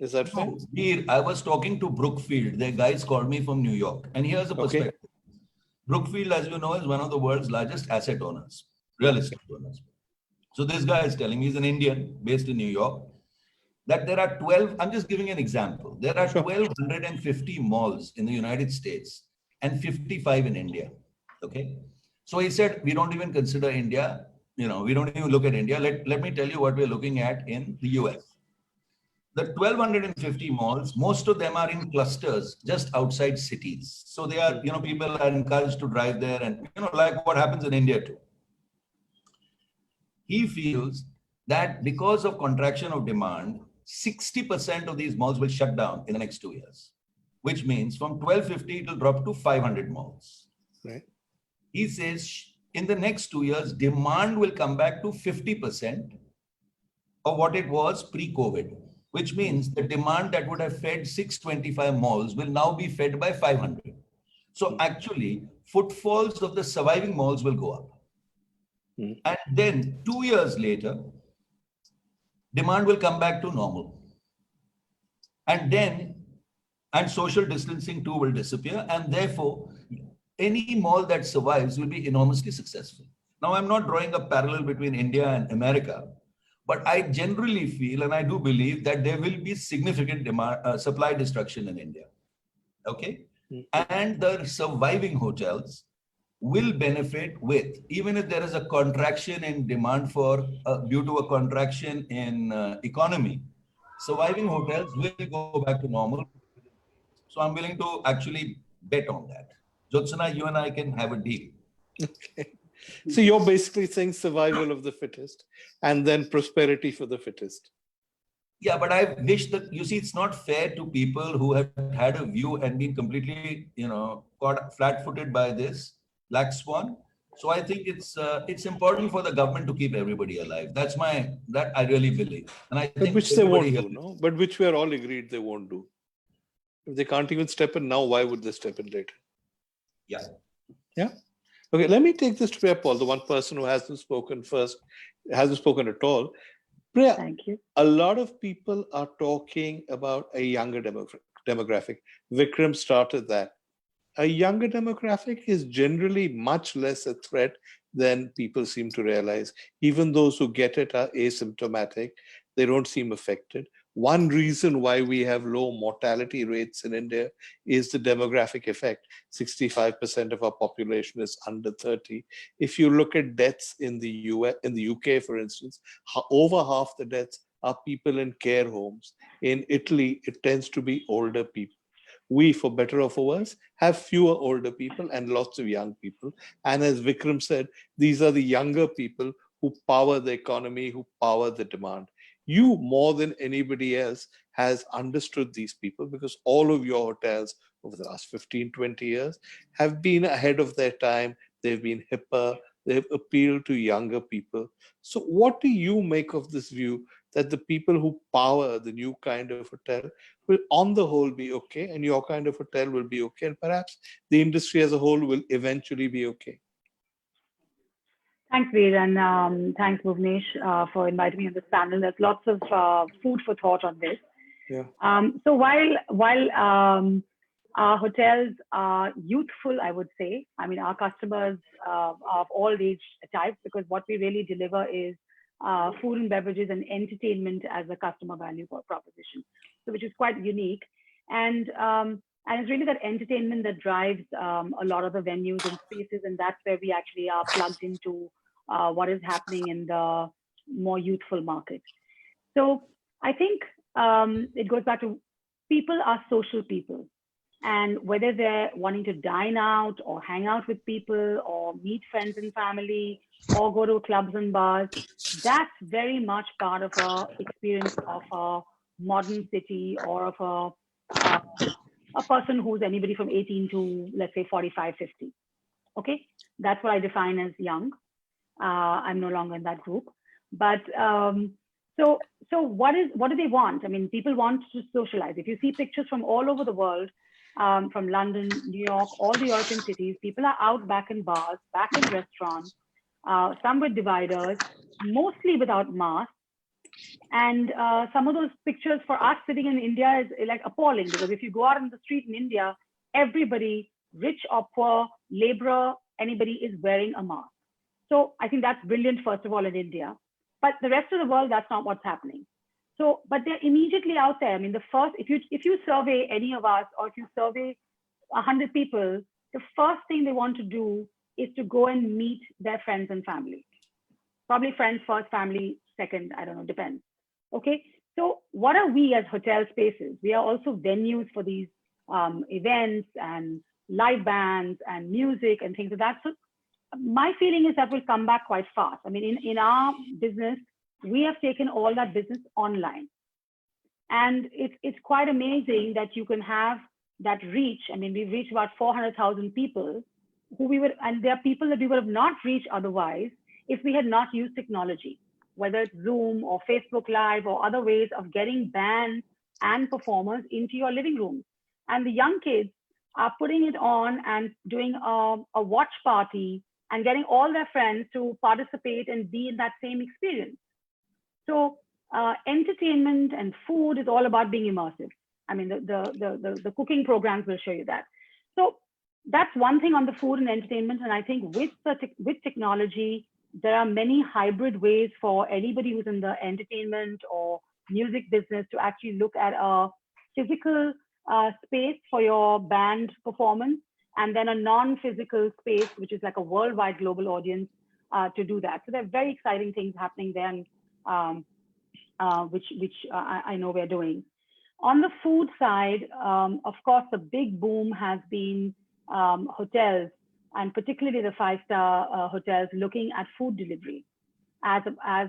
Is that fair? Veer, I was talking to Brookfield. Their guys called me from New York. And here's a perspective. Okay. Brookfield, as you know, is one of the world's largest asset owners, real estate owners. So this guy is telling me, he's an Indian based in New York, that there are 12, I'm just giving an example. There are 1,250 malls in the United States and 55 in India. Okay. So he said, we don't even consider India, we don't even look at India. Let me tell you what we're looking at in the US. The 1,250 malls, most of them are in clusters just outside cities. So they are, people are encouraged to drive there and, like what happens in India too. He feels that because of contraction of demand, 60% of these malls will shut down in the next 2 years, which means from 1,250, it will drop to 500 malls. Right. He says in the next 2 years, demand will come back to 50% of what it was pre-COVID, which means the demand that would have fed 625 malls will now be fed by 500. So actually, footfalls of the surviving malls will go up. And then 2 years later, demand will come back to normal. And social distancing too will disappear. And therefore, any mall that survives will be enormously successful. Now, I'm not drawing a parallel between India and America, but I generally feel, and I do believe, that there will be significant demand, supply destruction in India. Okay? And the surviving hotels will benefit with, even if there is a contraction in demand for, due to a contraction in economy, surviving hotels will go back to normal. So I'm willing to actually bet on that. Jyotsna, you and I can have a deal. Okay. So you're basically saying survival of the fittest and then prosperity for the fittest. Yeah, but I wish that, you see, it's not fair to people who have had a view and been completely, caught flat-footed by this black swan. So I think it's important for the government to keep everybody alive. That I really believe. And I think which they won't do, no? But which we are all agreed they won't do. If they can't even step in now, why would they step in later? Yeah. Yeah. Okay, let me take this to Priya Paul, the one person who hasn't spoken at all. Priya, thank you. A lot of people are talking about a younger demographic. Vikram started that. A younger demographic is generally much less a threat than people seem to realize. Even those who get it are asymptomatic. They don't seem affected. One reason why we have low mortality rates in India is the demographic effect. 65% of our population is under 30. If you look at deaths in the US, in the UK, for instance, over half the deaths are people in care homes. In Italy, it tends to be older people. We, for better or for worse, have fewer older people and lots of young people. And as Vikram said, these are the younger people who power the economy, who power the demand. You, more than anybody else, has understood these people because all of your hotels over the last 15, 20 years have been ahead of their time. They've been hipper. They've appealed to younger people. So what do you make of this view that the people who power the new kind of hotel will on the whole be okay, and your kind of hotel will be okay, and perhaps the industry as a whole will eventually be okay? Thanks, Veer, and thanks, Bhuvnesh, for inviting me on this panel. There's lots of food for thought on this. Yeah. So while our hotels are youthful, I would say, I mean, our customers are of all age types, because what we really deliver is food and beverages and entertainment as a customer value proposition, so which is quite unique. And it's really that entertainment that drives a lot of the venues and spaces, and that's where we actually are plugged into what is happening in the more youthful market. So I think it goes back to people are social people. And whether they're wanting to dine out or hang out with people or meet friends and family or go to clubs and bars, that's very much part of our experience of a modern city, or of a person who's anybody from 18 to, let's say, 45, 50. Okay, that's what I define as young. I'm no longer in that group. But so what do they want? I mean, people want to socialize. If you see pictures from all over the world, from London, New York, all the European cities, people are out back in bars, back in restaurants, some with dividers, mostly without masks. And some of those pictures for us sitting in India is like appalling, because if you go out on the street in India, everybody, rich or poor, laborer, anybody is wearing a mask. So I think that's brilliant, first of all, in India. But the rest of the world, that's not what's happening. So, but they're immediately out there. I mean, if you survey any of us, or if you survey 100 people, the first thing they want to do is to go and meet their friends and family. Probably friends first, family second, I don't know, depends. Okay, so what are we as hotel spaces? We are also venues for these events and live bands and music and things like that. So my feeling is that will come back quite fast. I mean, in our business, we have taken all that business online. And it's quite amazing that you can have that reach. I mean, we've reached about 400,000 people who we would, and there are people that we would have not reached otherwise if we had not used technology, whether it's Zoom or Facebook Live or other ways of getting bands and performers into your living room. And the young kids are putting it on and doing a watch party and getting all their friends to participate and be in that same experience. So entertainment and food is all about being immersive. I mean, the cooking programs will show you that. So that's one thing on the food and entertainment. And I think with technology, there are many hybrid ways for anybody who's in the entertainment or music business to actually look at a physical space for your band performance, and then a non-physical space, which is like a worldwide global audience to do that. So there are very exciting things happening there, and which I know we're doing. On the food side, of course, the big boom has been hotels, and particularly the five-star hotels, looking at food delivery as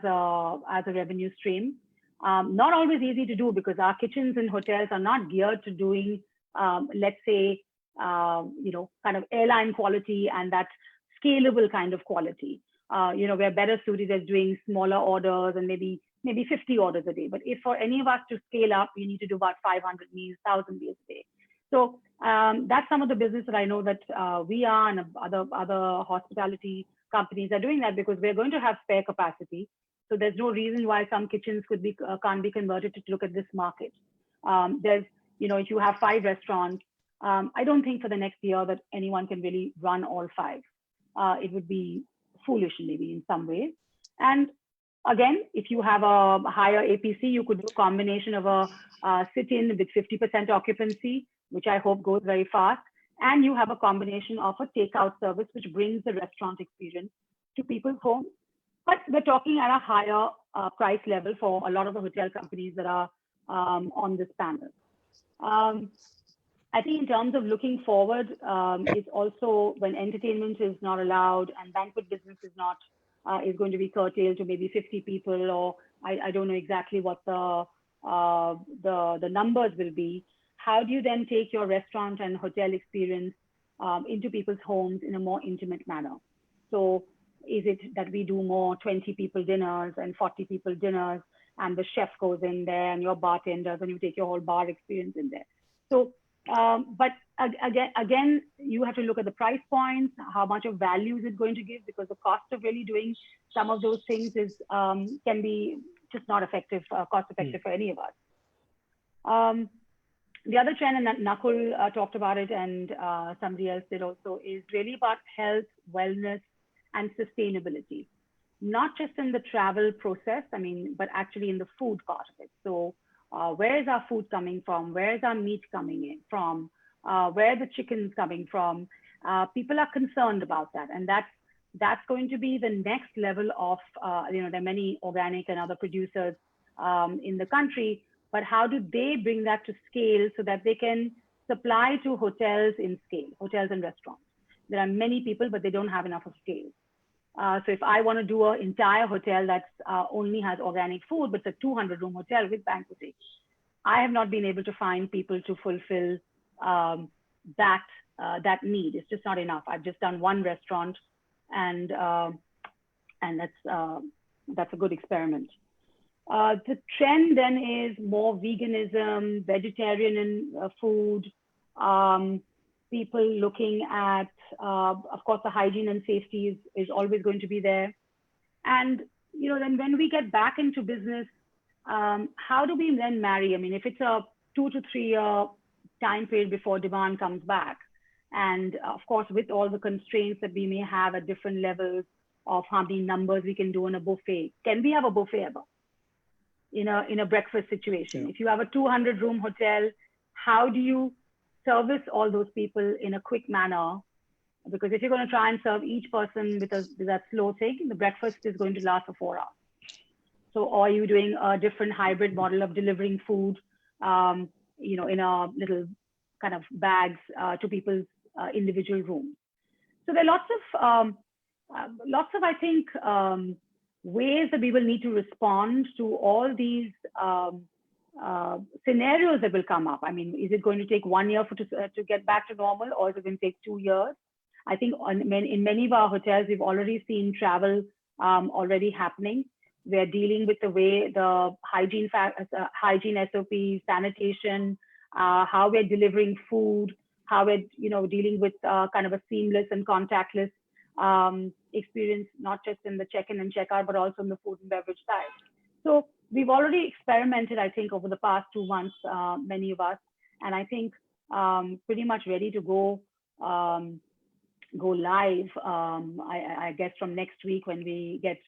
a revenue stream. Not always easy to do because our kitchens in hotels are not geared to doing, let's say, kind of airline quality and that scalable kind of quality. We're better suited as doing smaller orders and maybe 50 orders a day. But if for any of us to scale up, we need to do about 500 meals, 1,000 meals a day. So that's some of the business that I know that we are and other hospitality companies are doing that, because we're going to have spare capacity. So there's no reason why some kitchens can't be converted to look at this market. If you have 5 restaurants, I don't think for the next year that anyone can really run all 5. It would be foolish maybe in some ways. And again, if you have a higher APC, you could do a combination of a sit-in with 50% occupancy, which I hope goes very fast. And you have a combination of a takeout service, which brings the restaurant experience to people's homes. But we're talking at a higher price level for a lot of the hotel companies that are on this panel. I think in terms of looking forward, it's also when entertainment is not allowed and banquet business is going to be curtailed to maybe 50 people, or I don't know exactly what the numbers will be. How do you then take your restaurant and hotel experience into people's homes in a more intimate manner? So is it that we do more 20 people dinners and 40 people dinners, and the chef goes in there and your bartenders, and you take your whole bar experience in there? So, but again, you have to look at the price points, how much of value is it going to give, because the cost of really doing some of those things is can be just not effective, cost effective for any of us. The other trend, and Nakul talked about it, and somebody else did also, is really about health, wellness, and sustainability, not just in the travel process, but actually in the food part of it. So where is our food coming from? Where is our meat coming in from? Where are the chickens coming from? People are concerned about that. And that's going to be the next level of, there are many organic and other producers in the country, but how do they bring that to scale so that they can supply to hotels in scale, hotels and restaurants? There are many people, but they don't have enough of scale. So if I want to do an entire hotel that only has organic food, but it's a 200-room hotel with banqueting, I have not been able to find people to fulfill that need. It's just not enough. I've just done one restaurant, and that's a good experiment. The trend then is more veganism, vegetarian food. People looking at, of course, the hygiene and safety is always going to be there. And, then when we get back into business, how do we then marry? If it's a 2 to 3 year time period before demand comes back, and of course, with all the constraints that we may have at different levels of how many numbers we can do in a buffet, can we have a buffet ever in a breakfast situation? Yeah. If you have a 200-room hotel, how do you service all those people in a quick manner Because if you're going to try and serve each person with that slow thing, the breakfast is going to last for 4 hours. So, or are you doing a different hybrid model of delivering food, you know, in a little kind of bags to people's individual rooms? So there are lots of I think, ways that we will need to respond to all these scenarios that will come up. I mean, is it going to take 1 year to get back to normal, or is it going to take 2 years? I think in many of our hotels, we've already seen travel already happening. We're dealing with the way the hygiene SOPs, sanitation, how we're delivering food, how we're dealing with kind of a seamless and contactless experience, not just in the check-in and check-out, but also in the food and beverage side. So we've already experimented, I think, over the past 2 months, many of us, and I think pretty much ready to go live. I guess from next week when we get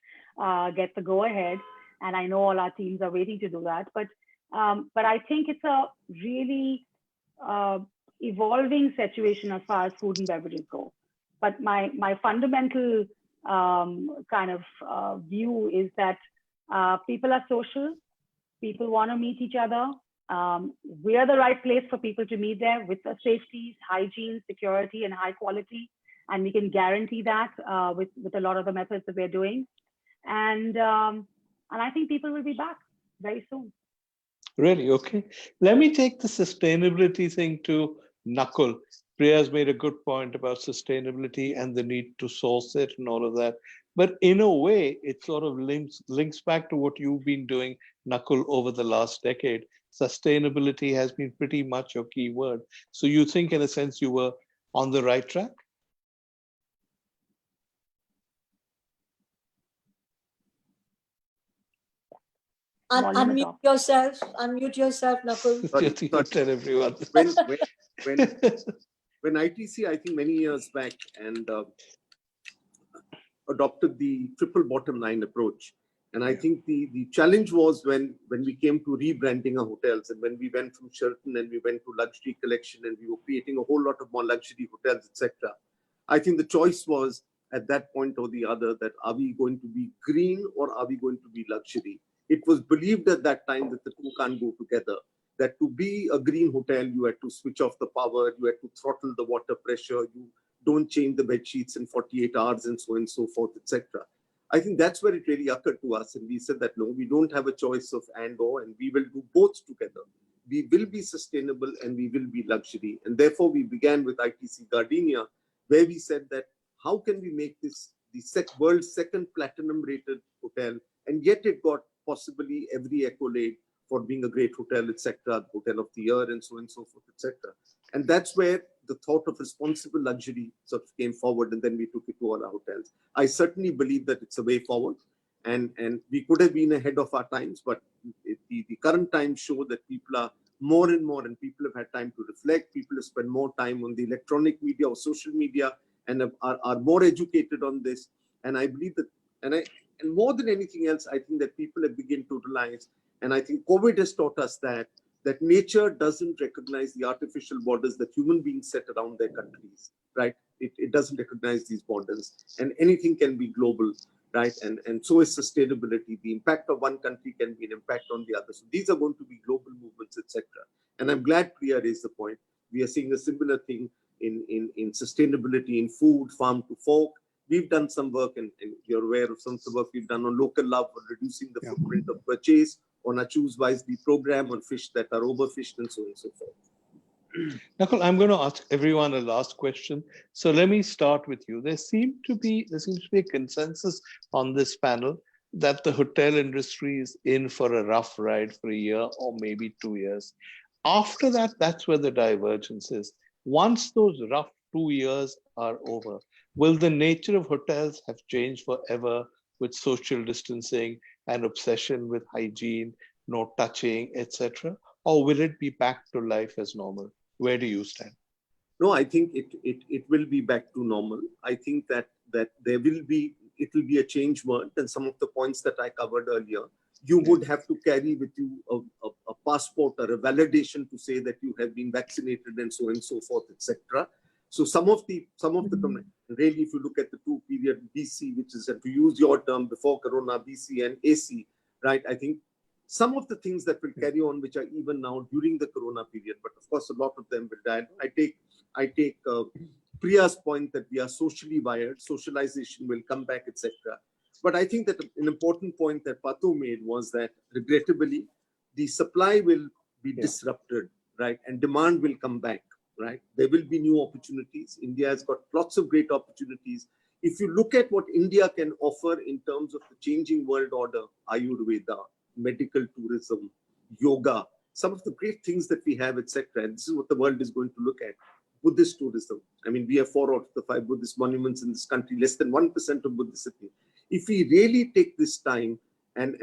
the go ahead, and I know all our teams are waiting to do that. But I think it's a really evolving situation as far as food and beverages go. But my fundamental kind of view is that people are social. People want to meet each other. We are the right place for people to meet there with the safety, hygiene, security, and high quality. And we can guarantee that with a lot of the methods that we're doing. And I think people will be back very soon. Really? Okay. Let me take the sustainability thing to Nakul. Priya's made a good point about sustainability and the need to source it and all of that. But in a way, it sort of links back to what you've been doing, Nakul, over the last decade. Sustainability has been pretty much your key word. So you think, in a sense, you were on the right track? Unmute yourself, Nakul. Sorry, tell everyone. When ITC, I think many years back, and adopted the triple bottom line approach. And I think the challenge was when we came to rebranding our hotels, and when we went from Sheraton and we went to Luxury Collection, and we were creating a whole lot of more luxury hotels, etc. I think the choice was at that point or the other that are we going to be green or are we going to be luxury? It was believed at that time that the two can't go together. That to be a green hotel, you had to switch off the power, you had to throttle the water pressure, you don't change the bed sheets in 48 hours, and so on and so forth, etc. I think that's where it really occurred to us, and we said that no, we don't have a choice of and/or, and we will do both together. We will be sustainable and we will be luxury, and therefore we began with ITC Gardenia, where we said that how can we make this the world's second platinum-rated hotel, and yet it got possibly every accolade for being a great hotel, etc., hotel of the year, and so on and so forth, etc. And that's where the thought of responsible luxury sort of came forward, and then we took it to all our hotels. I certainly believe that it's a way forward, and we could have been ahead of our times, but the current times show that people are more and more, and people have had time to reflect. People have spent more time on the electronic media or social media, and are more educated on this. And I believe that, and more than anything else, I think that people have begun to realize, and I think COVID has taught us that nature doesn't recognize the artificial borders that human beings set around their countries, right? It doesn't recognize these borders, and anything can be global, right? And so is sustainability. The impact of one country can be an impact on the other. So these are going to be global movements, etc. And I'm glad Priya raised the point. We are seeing a similar thing in sustainability, in food, farm to fork. We've done some work, and you're aware of some of the work we've done on local love, on reducing the footprint of purchase, on our Choose Wisely program, on fish that are overfished, and so on and so forth. Nakul, I'm going to ask everyone a last question. So let me start with you. There seems to be a consensus on this panel that the hotel industry is in for a rough ride for a year or maybe 2 years. After that, that's where the divergence is. Once those rough 2 years are over, will the nature of hotels have changed forever with social distancing and obsession with hygiene, no touching, etc.? Or will it be back to life as normal? Where do you stand? No, I think it will be back to normal. I think that it will be a change word, and some of the points that I covered earlier, you would have to carry with you a passport or a validation to say that you have been vaccinated, and so forth, etc. So some of the really, if you look at the 2 period BC, which is, to use your term, before Corona, BC and AC, right? I think some of the things that will carry on, which are even now during the Corona period, but of course, a lot of them will die. I take Priya's point that we are socially wired, socialization will come back, etc. But I think that an important point that Patu made was that, regrettably, the supply will be disrupted, right? And demand will come back, right? There will be new opportunities. India has got lots of great opportunities. If you look at what India can offer in terms of the changing world order, Ayurveda, medical tourism, yoga, some of the great things that we have, etc. And this is what the world is going to look at. Buddhist tourism. I mean, we have 4 out of the 5 Buddhist monuments in this country, less than 1% of Buddhicity. If we really take this time and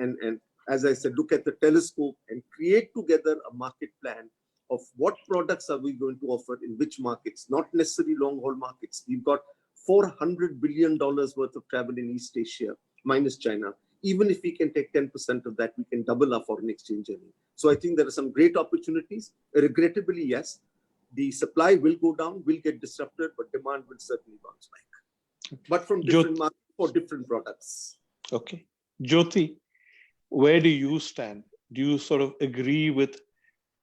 as I said, look at the telescope and create together a market plan of what products are we going to offer in which markets, not necessarily long haul markets. We've got $400 billion worth of travel in East Asia, minus China. Even if we can take 10% of that, we can double our foreign exchange journey. So I think there are some great opportunities. Regrettably, yes, the supply will go down, will get disrupted, but demand will certainly bounce back. But from different markets for different products. Okay. Jyoti, where do you stand? Do you sort of agree with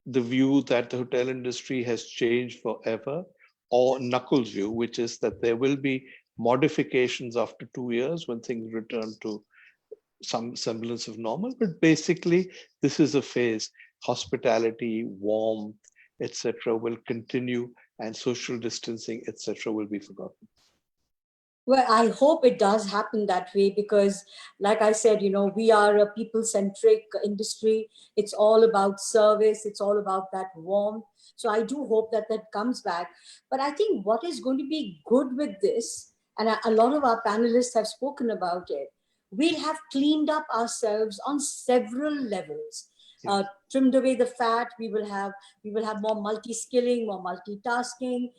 the view that the hotel industry has changed forever, or Nakul's view, which is that there will be modifications after 2 years when things return to some semblance of normal, but basically this is a phase. Hospitality, warmth, etc. will continue, and social distancing, etc. will be forgotten. Well, I hope it does happen that way because, like I said, we are a people-centric industry. It's all about service. It's all about that warmth. So I do hope that that comes back. But I think what is going to be good with this, and a lot of our panelists have spoken about it, we'll have cleaned up ourselves on several levels. Trimmed away the fat. We will have more multi-skilling, more multitasking.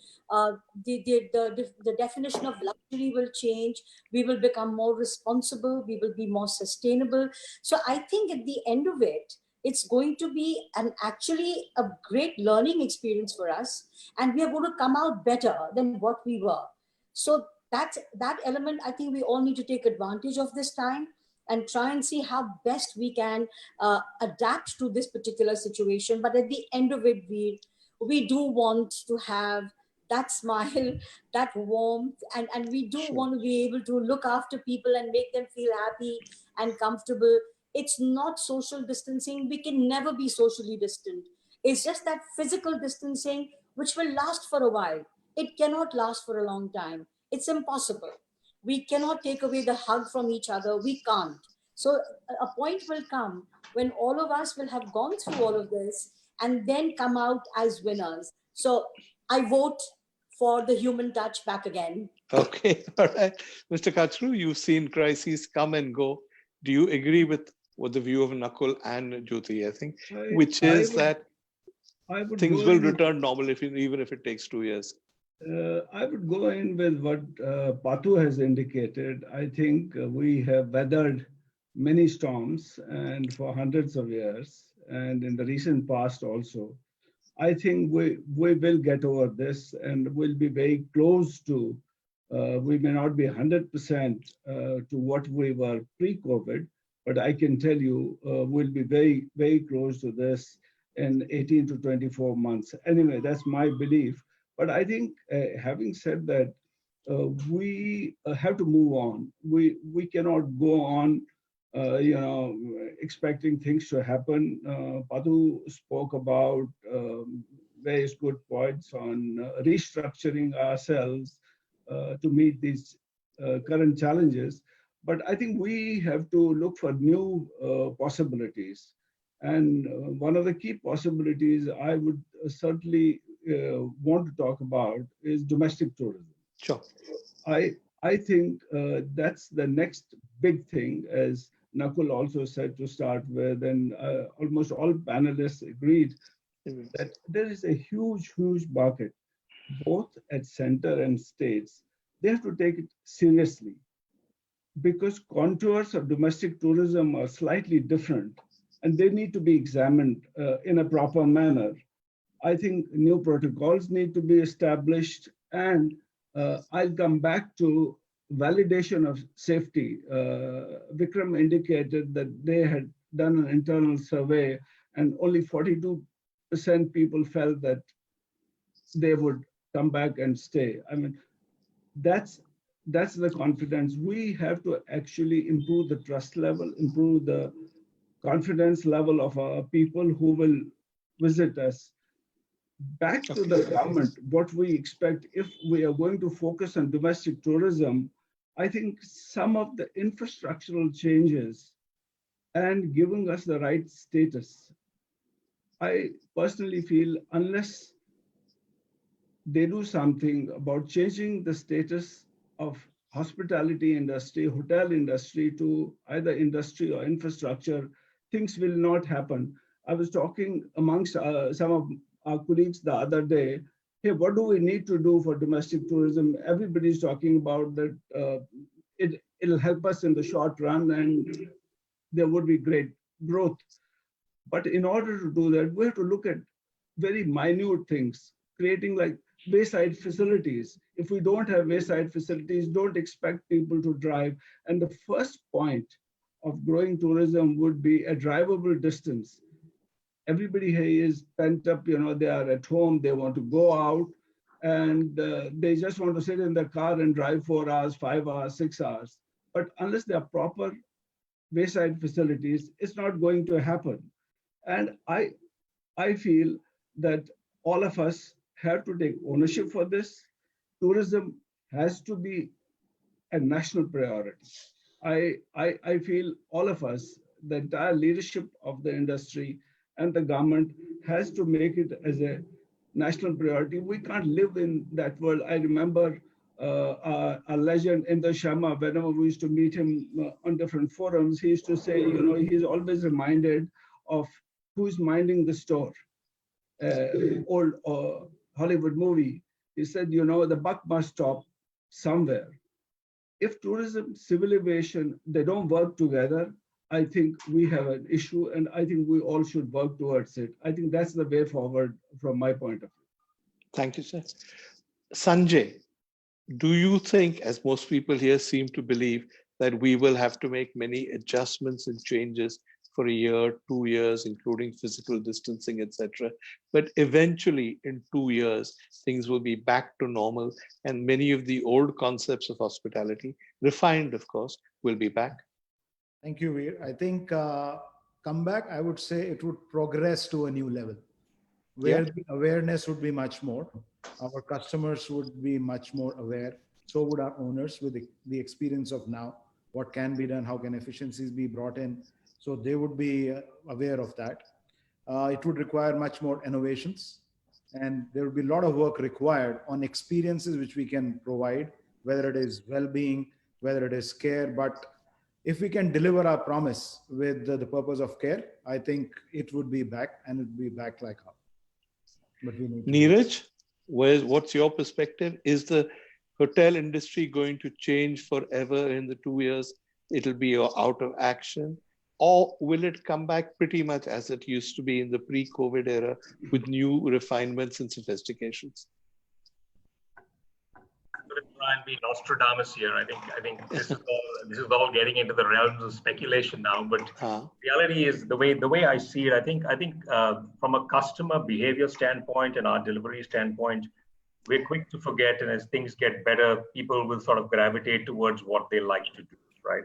The definition of luxury will change. We will become more responsible. We will be more sustainable. So I think at the end of it, it's going to be actually a great learning experience for us, and we are going to come out better than what we were. So that element, I think we all need to take advantage of this time and try and see how best we can adapt to this particular situation. But at the end of it, we do want to have that smile, that warmth, and we do want to be able to look after people and make them feel happy and comfortable. It's not social distancing. We can never be socially distant. It's just that physical distancing, which will last for a while. It cannot last for a long time. It's impossible. We cannot take away the hug from each other. We can't. So a point will come when all of us will have gone through all of this and then come out as winners. So I vote for the human touch back again. Okay, all right. Mr. Kachru, you've seen crises come and go. Do you agree with what the view of Nakul and Jyoti, I think, which is that things will return normal even if it takes 2 years? I would go in with what Patu has indicated. I think we have weathered many storms and for hundreds of years, and in the recent past also. I think we will get over this and we'll be very close to, we may not be 100% to what we were pre-COVID, but I can tell you we'll be very, very close to this in 18 to 24 months. Anyway, that's my belief. But I think having said that, we have to move on. We cannot go on, expecting things to happen. Padu spoke about various good points on restructuring ourselves to meet these current challenges. But I think we have to look for new possibilities. And one of the key possibilities I would certainly want to talk about is domestic tourism. Sure. I think that's the next big thing, as Nakul also said to start with, and almost all panelists agreed that there is a huge, huge market, both at center and states. They have to take it seriously because contours of domestic tourism are slightly different and they need to be examined in a proper manner. I think new protocols need to be established And I'll come back to validation of safety. Vikram indicated that they had done an internal survey and only 42% people felt that they would come back and stay. I mean, that's the confidence. We have to actually improve the trust level, improve the confidence level of our people who will visit us. Back to the government, what we expect if we are going to focus on domestic tourism, I think some of the infrastructural changes and giving us the right status. I personally feel unless they do something about changing the status of hospitality industry, hotel industry to either industry or infrastructure, things will not happen. I was talking amongst some of our colleagues the other day, hey, what do we need to do for domestic tourism? Everybody's talking about that it'll help us in the short run and there would be great growth. But in order to do that, we have to look at very minute things, creating like wayside facilities. If we don't have wayside facilities, don't expect people to drive. And the first point of growing tourism would be a drivable distance. Everybody here is pent up, they are at home, they want to go out, and they just want to sit in the car and drive 4 hours, 5 hours, 6 hours. But unless there are proper wayside facilities, it's not going to happen. And I feel that all of us have to take ownership for this. Tourism has to be a national priority. I feel all of us, the entire leadership of the industry and the government has to make it as a national priority. We can't live in that world. I remember a legend in the Sharma, whenever we used to meet him on different forums, he used to say, he's always reminded of who's minding the store. Old Hollywood movie. He said, the buck must stop somewhere. If tourism, civil aviation, they don't work together, I think we have an issue, and I think we all should work towards it. I think that's the way forward from my point of view. Thank you, sir. Sanjay, do you think, as most people here seem to believe, that we will have to make many adjustments and changes for a year, 2 years, including physical distancing, etc. But eventually, in 2 years, things will be back to normal, and many of the old concepts of hospitality, refined, of course, will be back. Thank you, Veer. I think comeback, I would say it would progress to a new level where the awareness would be much more. Our customers would be much more aware. So would our owners with the experience of now. What can be done? How can efficiencies be brought in? So they would be aware of that. It would require much more innovations. And there would be a lot of work required on experiences which we can provide, whether it is well-being, whether it is care. But if we can deliver our promise with the purpose of care, I think it would be back, and it would be back like how. But we need Neeraj, what's your perspective? Is the hotel industry going to change forever in the 2 years? It'll be out of action, or will it come back pretty much as it used to be in the pre-COVID era with new refinements and sophistications? Try and be Nostradamus here. I think this is all getting into the realms of speculation now. But reality is the way I see it. I think from a customer behavior standpoint and our delivery standpoint, we're quick to forget, and as things get better, people will sort of gravitate towards what they like to do, right?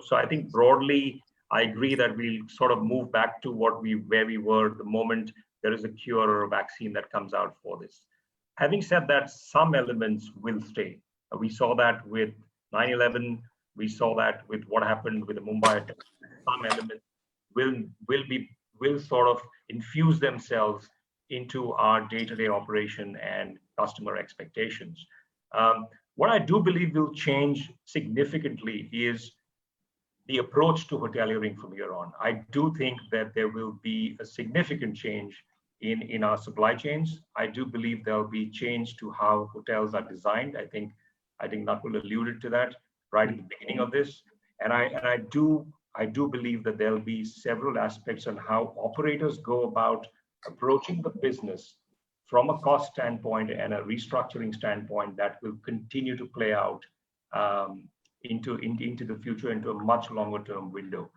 So I think broadly, I agree that we'll sort of move back to where we were the moment there is a cure or a vaccine that comes out for this. Having said that, some elements will stay. We saw that with 9/11. We saw that with what happened with the Mumbai attack. Some elements will sort of infuse themselves into our day-to-day operation and customer expectations. What I do believe will change significantly is the approach to hoteliering from here on. I do think that there will be a significant change in our supply chains. I do believe there'll be change to how hotels are designed. I think Nakul alluded to that right at the beginning of this. And I do believe that there'll be several aspects on how operators go about approaching the business from a cost standpoint and a restructuring standpoint, that will continue to play out into the future, into a much longer term window.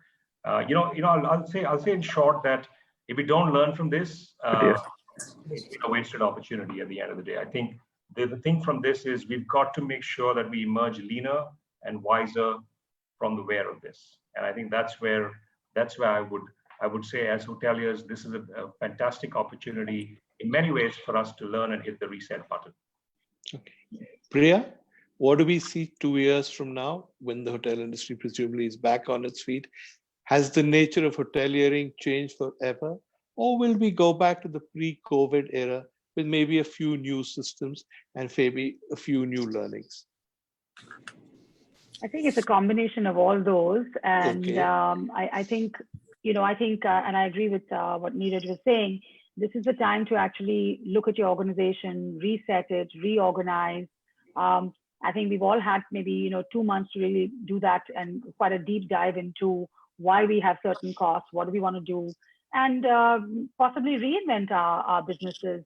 I'll say in short that if we don't learn from this, it's been a wasted opportunity at the end of the day. I think the thing from this is we've got to make sure that we emerge leaner and wiser from the wear of this. And I think that's where I would say, as hoteliers, this is a fantastic opportunity in many ways for us to learn and hit the reset button. Okay. Priya, what do we see 2 years from now when the hotel industry presumably is back on its feet? Has the nature of hoteliering changed forever? Or will we go back to the pre-COVID era with maybe a few new systems and maybe a few new learnings? I think it's a combination of all those. And Okay. I think, and I agree with what Neeraj was saying, this is the time to actually look at your organization, reset it, reorganize. I think we've all had maybe 2 months to really do that and quite a deep dive into why we have certain costs, what do we want to do, and possibly reinvent our businesses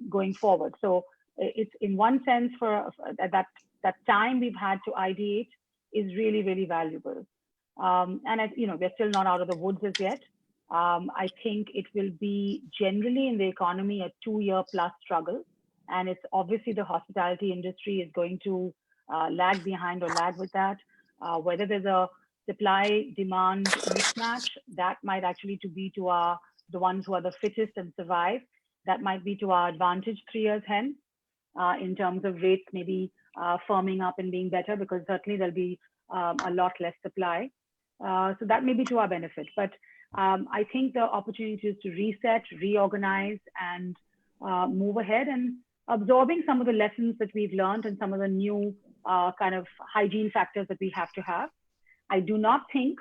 going forward. So it's in one sense for that time we've had to ideate is really, really valuable. And we're still not out of the woods as yet. I think it will be generally in the economy a 2-year plus struggle. And it's obviously the hospitality industry is going to lag behind or lag with that. Whether there's a supply-demand mismatch, that might actually be to the ones who are the fittest and survive. That might be to our advantage 3 years hence in terms of rates maybe firming up and being better, because certainly there'll be a lot less supply. So that may be to our benefit. But I think the opportunity is to reset, reorganize, and move ahead, and absorbing some of the lessons that we've learned and some of the new kind of hygiene factors that we have to have. I do not think,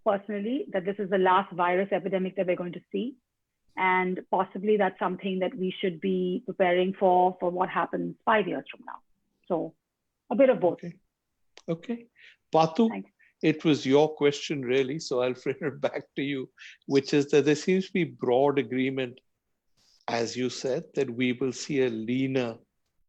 personally, that this is the last virus epidemic that we're going to see. And possibly that's something that we should be preparing for what happens 5 years from now. So a bit of both. Okay. Patu, Thanks. It was your question really, so I'll bring it back to you, which is that there seems to be broad agreement, as you said, that we will see a leaner,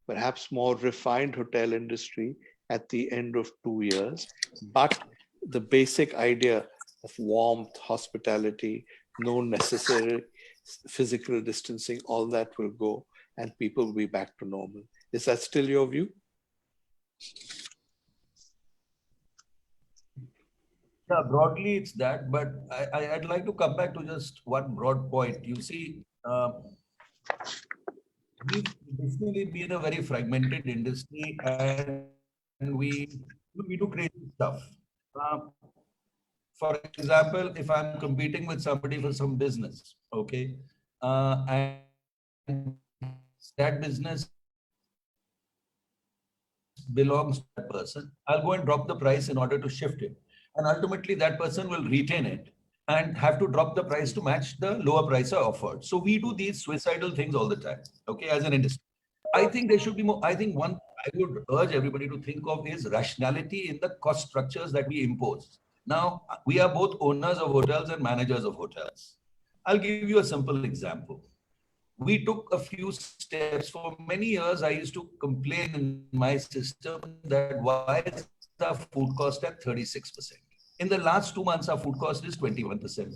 perhaps more refined hotel industry at the end of 2 years. But the basic idea of warmth, hospitality, no necessary physical distancing, all that will go and people will be back to normal. Is that still your view? Yeah, broadly it's that, but I'd like to come back to just one broad point. You see, we've definitely been a very fragmented industry, and we do crazy stuff. For example, if I'm competing with somebody for some business, okay, and that business belongs to that person, I'll go and drop the price in order to shift it. And ultimately that person will retain it and have to drop the price to match the lower price I offered. So we do these suicidal things all the time, okay, as an industry. I think there should be more. I think one I would urge everybody to think of is rationality in the cost structures that we impose. Now, we are both owners of hotels and managers of hotels. I'll give you a simple example. We took a few steps. For many years, I used to complain in my system that why is the food cost at 36%? In the last 2 months, our food cost is 21%.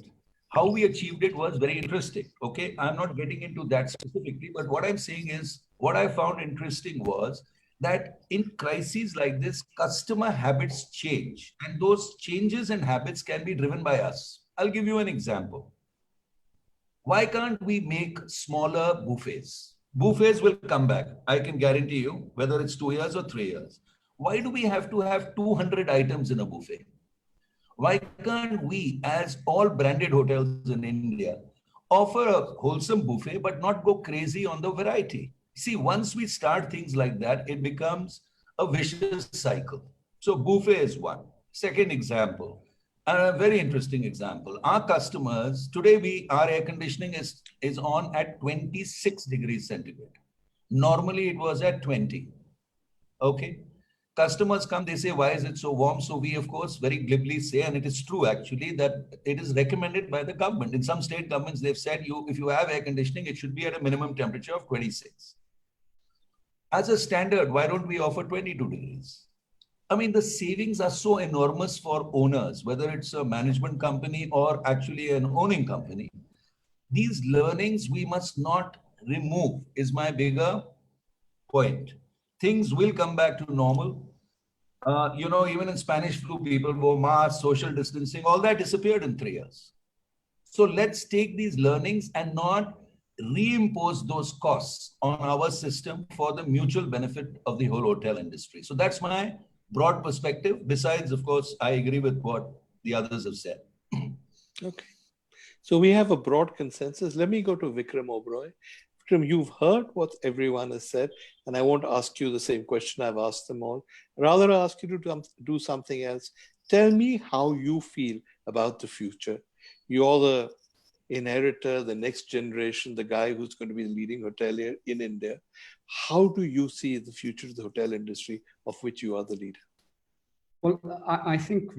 How we achieved it was very interesting. Okay, I'm not getting into that specifically, but what I'm saying is, what I found interesting was that in crises like this, customer habits change, and those changes and habits can be driven by us. I'll give you an example. Why can't we make smaller buffets? Buffets will come back. I can guarantee you, whether it's 2 years or 3 years. Why do we have to have 200 items in a buffet? Why can't we, as all branded hotels in India, offer a wholesome buffet but not go crazy on the variety? See, once we start things like that, it becomes a vicious cycle. So buffet is one. Second example, a very interesting example. Our customers, today our air conditioning is on at 26 degrees centigrade. Normally it was at 20. Okay. customers come, they say, why is it so warm? So we, of course, very glibly say, and it is true actually, that it is recommended by the government. In some state governments, they've said, if you have air conditioning, it should be at a minimum temperature of 26. As a standard, why don't we offer 22 degrees? I mean, the savings are so enormous for owners, whether it's a management company or actually an owning company. These learnings we must not remove, is my bigger point. Things will come back to normal. Even in Spanish flu, people wore masks, social distancing, all that disappeared in 3 years. So let's take these learnings and not reimpose those costs on our system for the mutual benefit of the whole hotel industry. So that's my broad perspective. Besides, of course, I agree with what the others have said. Okay. So we have a broad consensus. Let me go to Vikram Oberoi. Vikram, you've heard what everyone has said, and I won't ask you the same question I've asked them all. Rather, I'll ask you to do something else. Tell me how you feel about the future. You're the inheritor, the next generation, the guy who's going to be the leading hotelier in India. How do you see the future of the hotel industry, of which you are the leader? Well, I think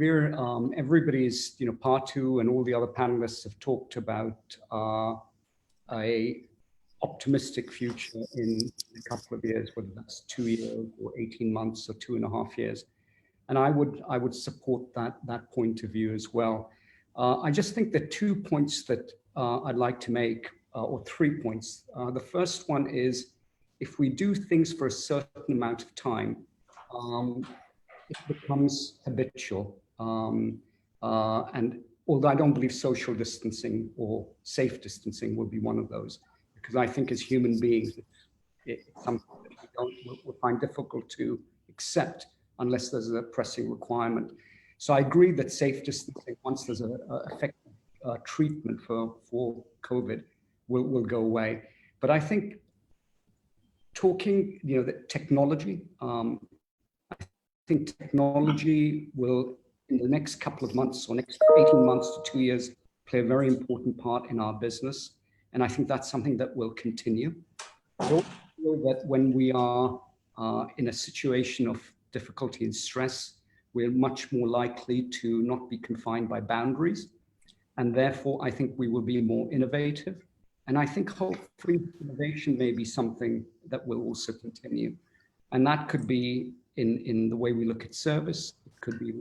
everybody's, Parthu and all the other panelists have talked about a optimistic future in a couple of years, whether that's 2 years or 18 months or 2.5 years. And I would support that point of view as well. I just think there are 2 points that I'd like to make, or 3 points. The first one is, if we do things for a certain amount of time, it becomes habitual. And although I don't believe social distancing or safe distancing will be one of those, because I think as human beings, it's something that we'll find difficult to accept unless there's a pressing requirement. So I agree that safe distancing, once there's an effective treatment for COVID, will go away. But I think talking, the technology, I think technology will, in the next couple of months or next 18 months to 2 years, play a very important part in our business. And I think that's something that will continue. I also feel that when we are in a situation of difficulty and stress, we're much more likely to not be confined by boundaries. And therefore, I think we will be more innovative. And I think hopefully innovation may be something that will also continue. And that could be in the way we look at service. It could be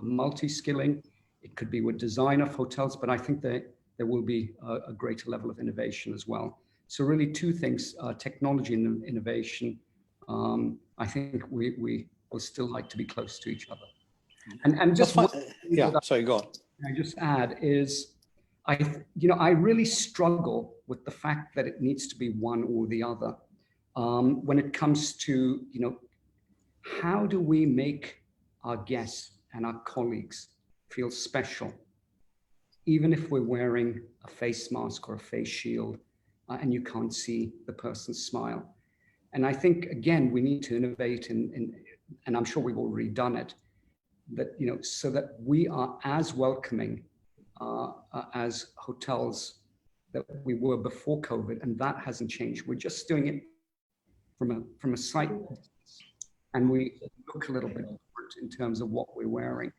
multi-skilling. It could be with design of hotels. But I think that there will be a greater level of innovation as well. So really 2 things, technology and innovation. I think we will still like to be close to each other. And just sorry, go on. I just add is, I really struggle with the fact that it needs to be one or the other. When it comes to, how do we make our guests and our colleagues feel special, even if we're wearing a face mask or a face shield and you can't see the person's smile? And I think, again, we need to innovate and I'm sure we've already done it, that, so that we are as welcoming as hotels that we were before COVID, and that hasn't changed. We're just doing it from a slight distance, and we look a little bit different in terms of what we're wearing.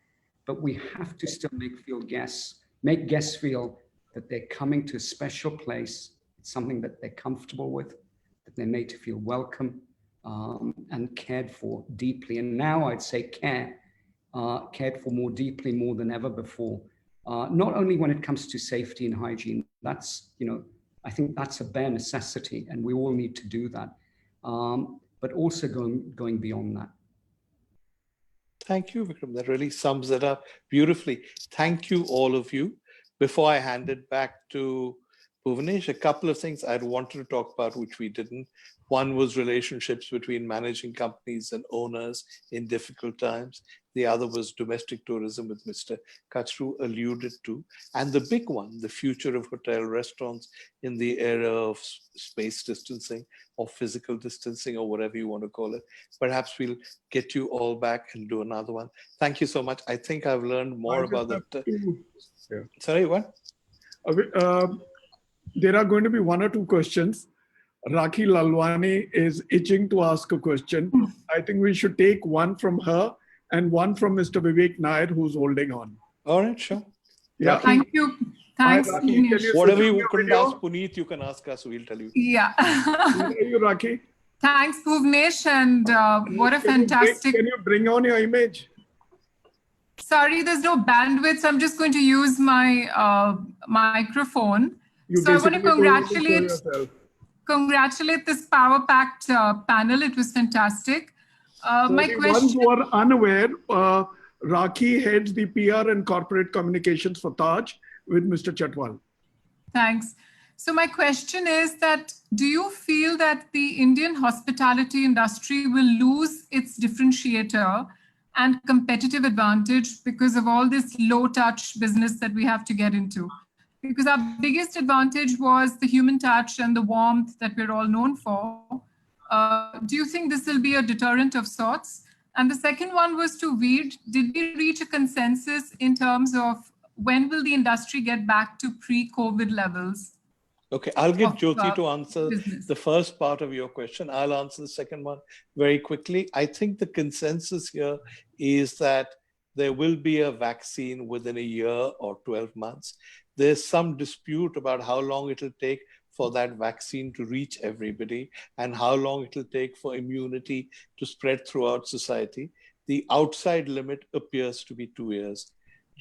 But we have to still make guests feel that they're coming to a special place. It's something that they're comfortable with, that they're made to feel welcome and cared for deeply. And now I'd say cared for more deeply, more than ever before. Not only when it comes to safety and hygiene, that's, I think that's a bare necessity and we all need to do that, but also going beyond that. Thank you, Vikram. That really sums it up beautifully. Thank you, all of you. Before I hand it back to Bhuvanesh, a couple of things I'd wanted to talk about, which we didn't. One was relationships between managing companies and owners in difficult times. The other was domestic tourism, with Mr. Kachru alluded to. And the big one, the future of hotel restaurants in the era of space distancing or physical distancing or whatever you want to call it. Perhaps we'll get you all back and do another one. Thank you so much. I think I've learned more about that. Sorry, what? There are going to be 1 or 2 questions. Rakhi Lalwani is itching to ask a question. I think we should take one from her and one from Mr. Vivek Nair, who's holding on. All right, sure. Yeah. Thank you. Thanks, Hi, Rakhi. Can Bhuvnesh. you Whatever switch on you your couldn't video? ask Puneet, you can ask us. We'll tell you. Yeah. Where are you, Rakhi? Thanks, Bhuvnesh. And what a fantastic... Can you bring on your image? Sorry, there's no bandwidth. So I'm just going to use my microphone. So I want to congratulate this power-packed panel. It was fantastic. My the question... ones who are unaware, Rakhi heads the PR and corporate communications for Taj with Mr. Chatwal. Thanks. So my question is that, do you feel that the Indian hospitality industry will lose its differentiator and competitive advantage because of all this low-touch business that we have to get into? Because our biggest advantage was the human touch and the warmth that we're all known for. Do you think this will be a deterrent of sorts? And the second one was to Veer. Did we reach a consensus in terms of when will the industry get back to pre-COVID levels? Okay, I'll get Jyoti to answer the first part of your question. I'll answer the second one very quickly. I think the consensus here is that there will be a vaccine within a year or 12 months. There's some dispute about how long it'll take for that vaccine to reach everybody and how long it'll take for immunity to spread throughout society. The outside limit appears to be 2 years.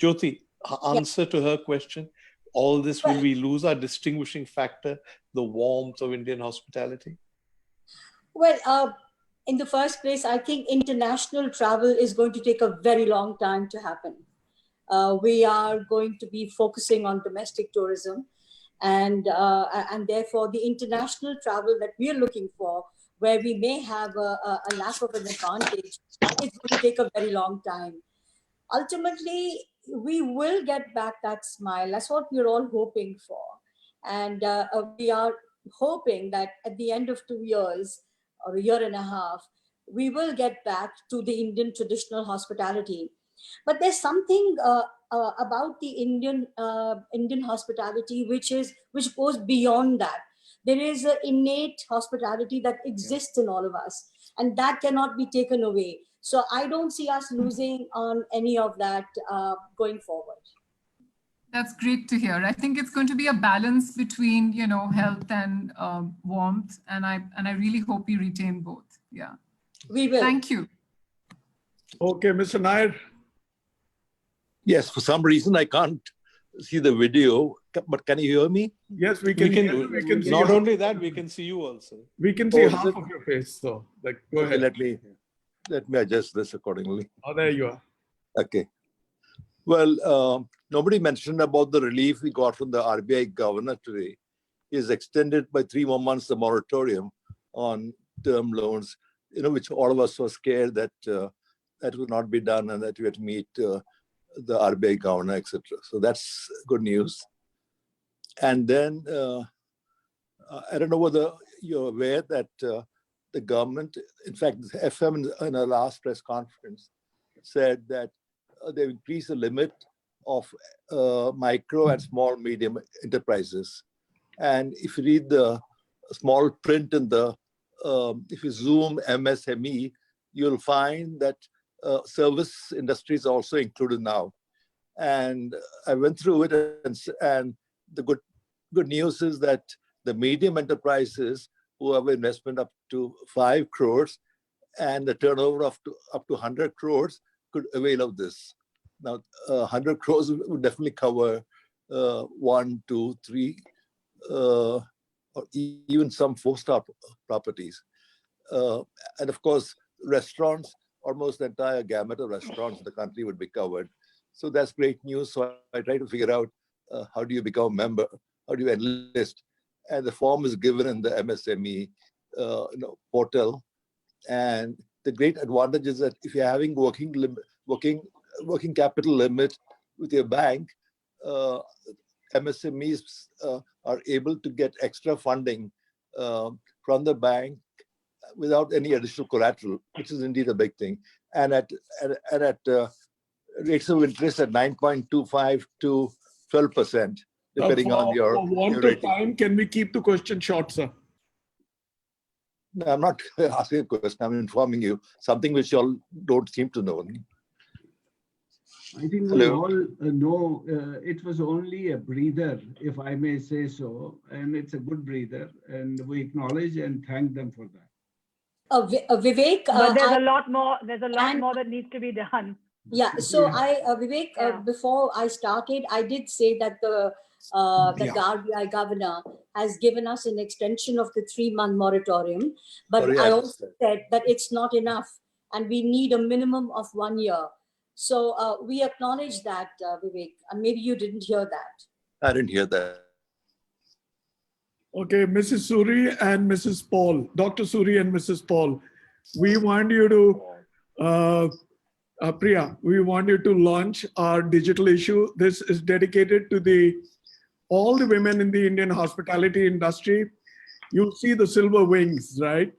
Jyoti, answer to her question. All this, will we lose our distinguishing factor, the warmth of Indian hospitality? Well, in the first place, I think international travel is going to take a very long time to happen. We are going to be focusing on domestic tourism, and therefore the international travel that we are looking for, where we may have a lack of an advantage, is going to take a very long time. Ultimately, we will get back that smile. That's what we're all hoping for. And we are hoping that at the end of 2 years or a year and a half, we will get back to the Indian traditional hospitality. But there's something about the Indian hospitality which goes beyond that. There is an innate hospitality that exists in all of us, and that cannot be taken away. So I don't see us losing on any of that going forward. That's great to hear. I think it's going to be a balance between, health and warmth, and I really hope we retain both. Yeah, we will. Thank you. Okay, Mr. Nair. Yes, for some reason I can't see the video, but can you hear me? Yes, we can. We can see not only that, we can see you also. We can see half of your face. So, go ahead. Let me adjust this accordingly. Oh, there you are. Okay. Well, nobody mentioned about the relief we got from the RBI governor today. Is extended by 3 more months the moratorium on term loans, which all of us were scared that that would not be done and that we had to meet the RBI governor, etc. So that's good news. And then I don't know whether you're aware that the government, in fact, the FM in our last press conference said that they've increased the limit of micro and small medium enterprises. And if you read the small print in the, if you zoom MSME, you'll find that service industry is also included now. And I went through it, and the good news is that the medium enterprises who have investment up to 5 crores and the turnover up to 100 crores could avail of this. Now, 100 crores would definitely cover 1, 2, 3, or even some 4-star properties. And of course, restaurants, almost the entire gamut of restaurants in the country would be covered. So that's great news. So I try to figure out how do you become a member? How do you enlist? And the form is given in the MSME portal. And the great advantage is that if you're having working capital limit with your bank, MSMEs are able to get extra funding from the bank without any additional collateral, which is indeed a big thing. And at rates of interest at 9.25 to 12%, depending on your for want of time, can we keep the question short, sir? No, I'm not asking a question. I'm informing you something which you all don't seem to know. I think we Hello. all know it was only a breather, if I may say so, and it's a good breather, and we acknowledge and thank them for that. Vivek, But there's a lot more. There's a lot and- more that needs to be done. yeah. So Yeah. Vivek, Yeah. before I started, I did say that the RBI governor has given us an extension of the 3-month moratorium, but Sorry, I I also missed that. said that it's not enough, and we need a minimum of 1 year. So we acknowledge that, Vivek, and maybe you didn't hear that. I didn't hear that. Okay, Mrs. Suri and Mrs. Paul, Dr. Suri and Mrs. Paul, we want you to, Priya, we want you to launch our digital issue. This is dedicated to all the women in the Indian hospitality industry. You'll see the silver wings, right?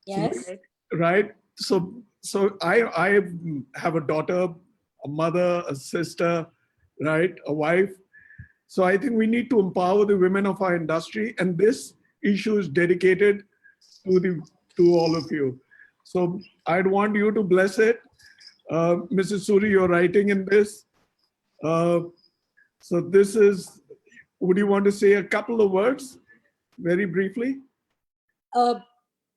Yes. Right. So I have a daughter, a mother, a sister, right, a wife. So I think we need to empower the women of our industry, and this issue is dedicated to all of you. So I'd want you to bless it. Mrs. Suri, you're writing in this. So this is, would you want to say a couple of words very briefly?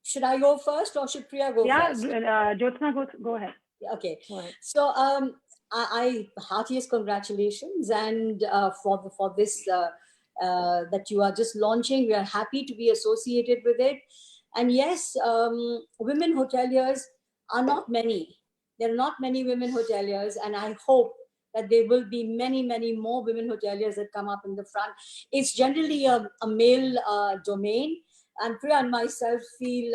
Should I go first or should Priya go first? Jyotsna, go ahead. Okay. Go ahead. So I heartiest congratulations, and for this that you are just launching. We are happy to be associated with it. And yes, women hoteliers are not many. There are not many women hoteliers, and I hope that there will be many, many more women hoteliers that come up in the front. It's generally a male domain, and Priya and myself feel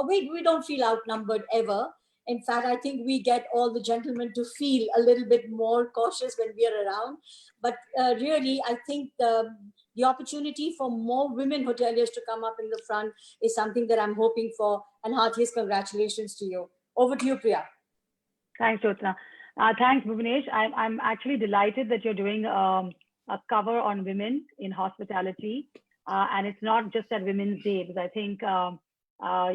we don't feel outnumbered ever. In fact, I think we get all the gentlemen to feel a little bit more cautious when we are around. But really, I think the opportunity for more women hoteliers to come up in the front is something that I'm hoping for. And heartiest congratulations to you. Over to you, Priya. Thanks, Jyotsna. Thanks, Bhuvanesh. I'm actually delighted that you're doing a cover on women in hospitality. And it's not just at Women's Day, because I think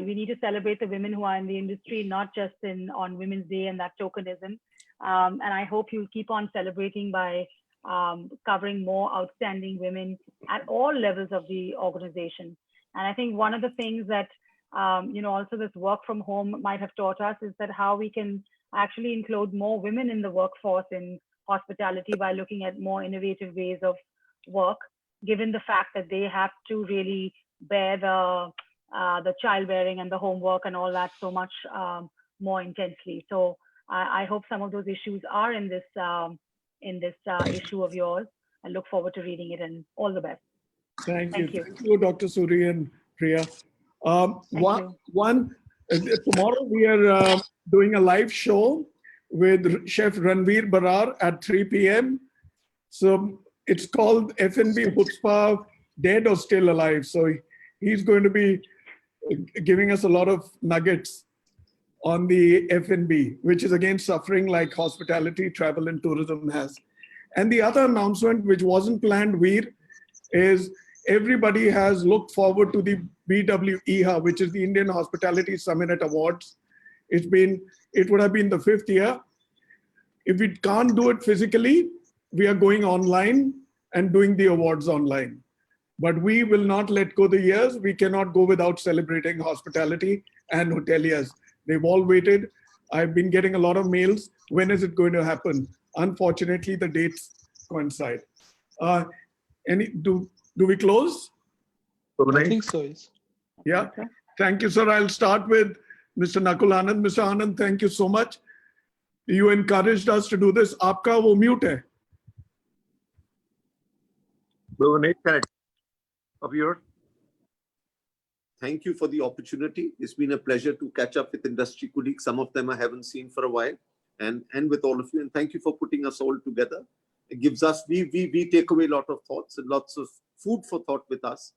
we need to celebrate the women who are in the industry, not just on Women's Day and that tokenism. And I hope you'll keep on celebrating by covering more outstanding women at all levels of the organization. And I think one of the things that also this work from home might have taught us is that how we can actually include more women in the workforce in hospitality by looking at more innovative ways of work, given the fact that they have to really bear the childbearing and the homework and all that so much more intensely. So I hope some of those issues are in this issue of yours. I look forward to reading it, and all the best. Thank you. Thank you, Dr. Suri and Priya. Tomorrow we are doing a live show with Chef Ranveer Barar at 3 p.m. So it's called F&B Chutzpah, Dead or Still Alive. So he's going to be giving us a lot of nuggets on the F&B, which is again suffering like hospitality, travel, and tourism has. And the other announcement, which wasn't planned, Veer, is everybody has looked forward to the BWEHA, which is the Indian Hospitality Summit Awards. It would have been the 5th year. If we can't do it physically, we are going online and doing the awards online. But we will not let go the years. We cannot go without celebrating hospitality and hoteliers. They've all waited. I've been getting a lot of mails. When is it going to happen? Unfortunately, the dates coincide. Do we close? I think so, yes. Yeah. Thank you, sir. I'll start with Mr. Nakul Anand. Mr. Anand, thank you so much. You encouraged us to do this. Aapka wo mute hai. Of yours. Thank you for the opportunity. It's been a pleasure to catch up with industry colleagues. Some of them I haven't seen for a while, and with all of you. And thank you for putting us all together. It gives us, we take away a lot of thoughts and lots of food for thought with us.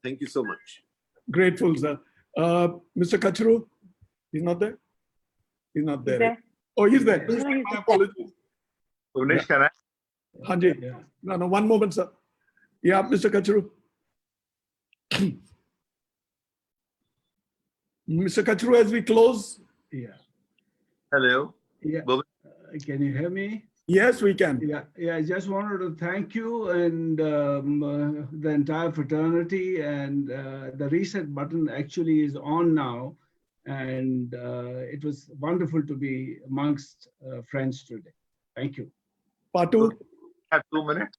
Thank you so much. Grateful, sir. Mr. Kachru, he's not there? He's not there. He's there. Oh, he's there. No, he's My apologies. Bhuvanesh, can I? Hanji. No, one moment, sir. Yeah, Mr. Kachru. Mr. Kachru, as we close. Yeah. Hello. Yeah. Can you hear me? Yes, we can. Yeah. I just wanted to thank you and the entire fraternity. And the reset button actually is on now. And it was wonderful to be amongst friends today. Thank you. Patu. Have 2 minutes.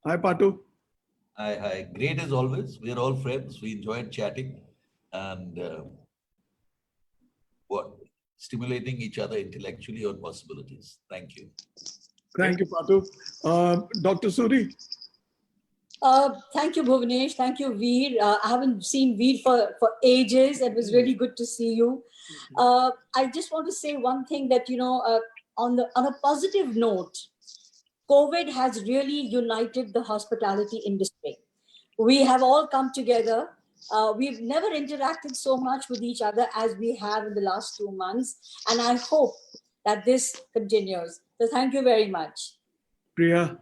Hi, Patu. Hi. Great as always. We're all friends. We enjoyed chatting and stimulating each other intellectually on possibilities. Thank you. Thank you, Patu. Dr. Suri. Thank you, Bhuvnesh. Thank you, Veer. I haven't seen Veer for ages. It was really good to see you. I just want to say one thing that, on a positive note, COVID has really united the hospitality industry. We have all come together. We've never interacted so much with each other as we have in the last 2 months. And I hope that this continues. So thank you very much. Priya.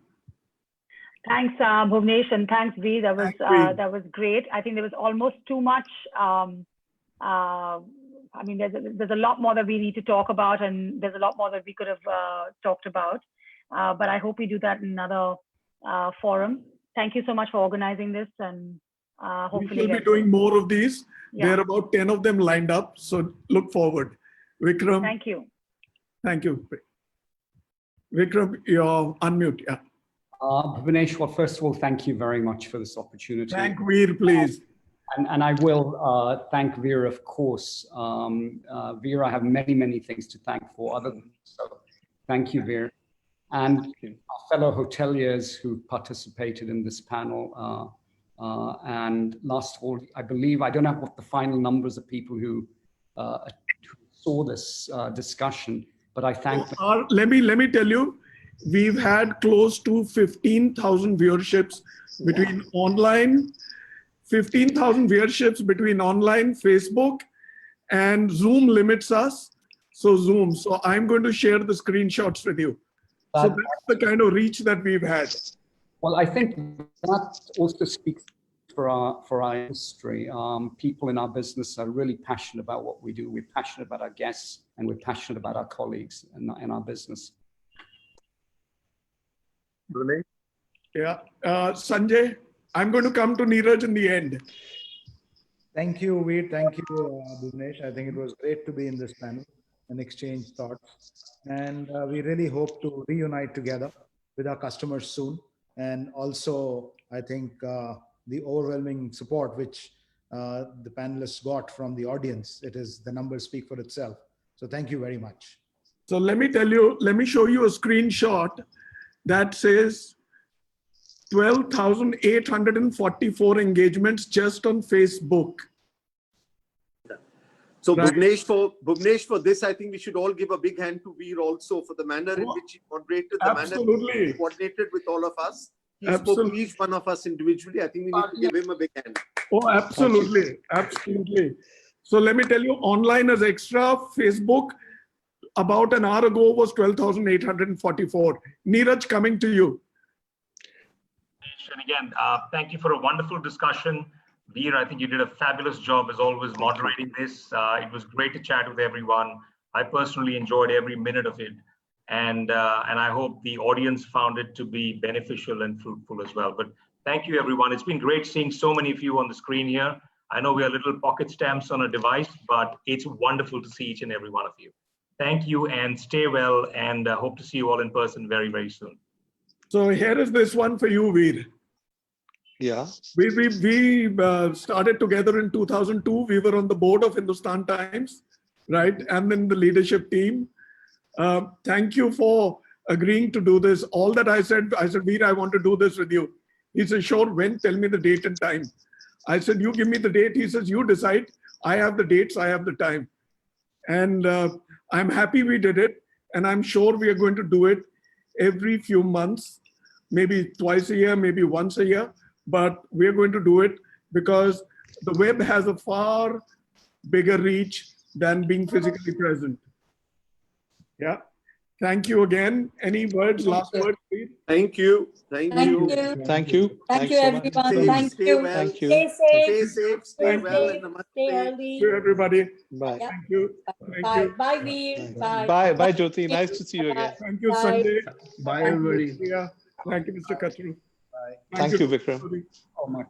Thanks, Bhuvnesh, and thanks, Veer. That was great. I think there was almost too much. I mean, there's a lot more that we need to talk about, and there's a lot more that we could have talked about. But I hope we do that in another forum. Thank you so much for organizing this, and hopefully we will be doing more of these. Yeah. There are about 10 of them lined up, so look forward. Vikram. Thank you. Thank you. Vikram, you're unmute. Yeah. Bhuvnesh, well, first of all, thank you very much for this opportunity. Thank Veer, please. And I will thank Veer, of course. Veer, I have many things to thank for other things. So thank you, Veer. And our fellow hoteliers who participated in this panel. And last of all, I believe, I don't have what the final numbers of people who saw this discussion, but I thank them. Let me tell you, we've had close to 15,000 viewerships between online, 15,000 viewerships between online, Facebook, and Zoom limits us. So Zoom. So I'm going to share the screenshots with you. So that's the kind of reach that we've had. Well, I think that also speaks for our industry. People in our business are really passionate about what we do. We're passionate about our guests, and we're passionate about our colleagues in our business. Bhuvnesh? Yeah. Sanjay, I'm going to come to Neeraj in the end. Thank you, Veer. Thank you, Bhuvnesh. I think it was great to be in this panel and exchange thoughts. And we really hope to reunite together with our customers soon. And also, I think the overwhelming support which the panelists got from the audience, the numbers speak for itself. So thank you very much. So let me show you a screenshot that says 12,844 engagements just on Facebook. So right. Bhuvnesh, for this, I think we should all give a big hand to Veer also for the manner in which he moderated, the manner in which he coordinated with all of us. He spoke to each one of us individually. I think we need to give him a big hand. Oh, absolutely. Absolutely. So let me tell you, online as extra, Facebook, about an hour ago was 12,844. Neeraj, coming to you. And again, thank you for a wonderful discussion. Veer, I think you did a fabulous job as always moderating this. It was great to chat with everyone. I personally enjoyed every minute of it. And I hope the audience found it to be beneficial and fruitful as well. But thank you, everyone. It's been great seeing so many of you on the screen here. I know we are little pocket stamps on a device, but it's wonderful to see each and every one of you. Thank you and stay well, and hope to see you all in person very, very soon. So here is this one for you, Veer. Yeah. We started together in 2002. We were on the board of Hindustan Times, right? And then the leadership team. Thank you for agreeing to do this. All that I said, Veer, I want to do this with you. He said, sure, when? Tell me the date and time. I said, you give me the date. He says, you decide. I have the dates, I have the time. And I'm happy we did it. And I'm sure we are going to do it every few months, maybe twice a year, maybe once a year. But we're going to do it because the web has a far bigger reach than being physically present. Yeah. Thank you again. Any words, Thank last you. words, please? Thank you. Thank Thank you. you. Thank you. Thank Thanks you, so much. everyone. Stay, Thank stay you. well. Thank you. Stay safe. Stay safe, stay Stay well, safe. and namaste. Stay Thank healthy. you, everybody. Bye. Yeah. Thank you. Thank Bye. you. Bye, Veer. Bye. Bye. Bye, Jyoti. Nice to see you again. Thank you, Bye. Sanjay. Bye, Thank you, everybody. Priya. Thank you, Mr. Katru. Bye. Thank you, Vikram. Suri. So much.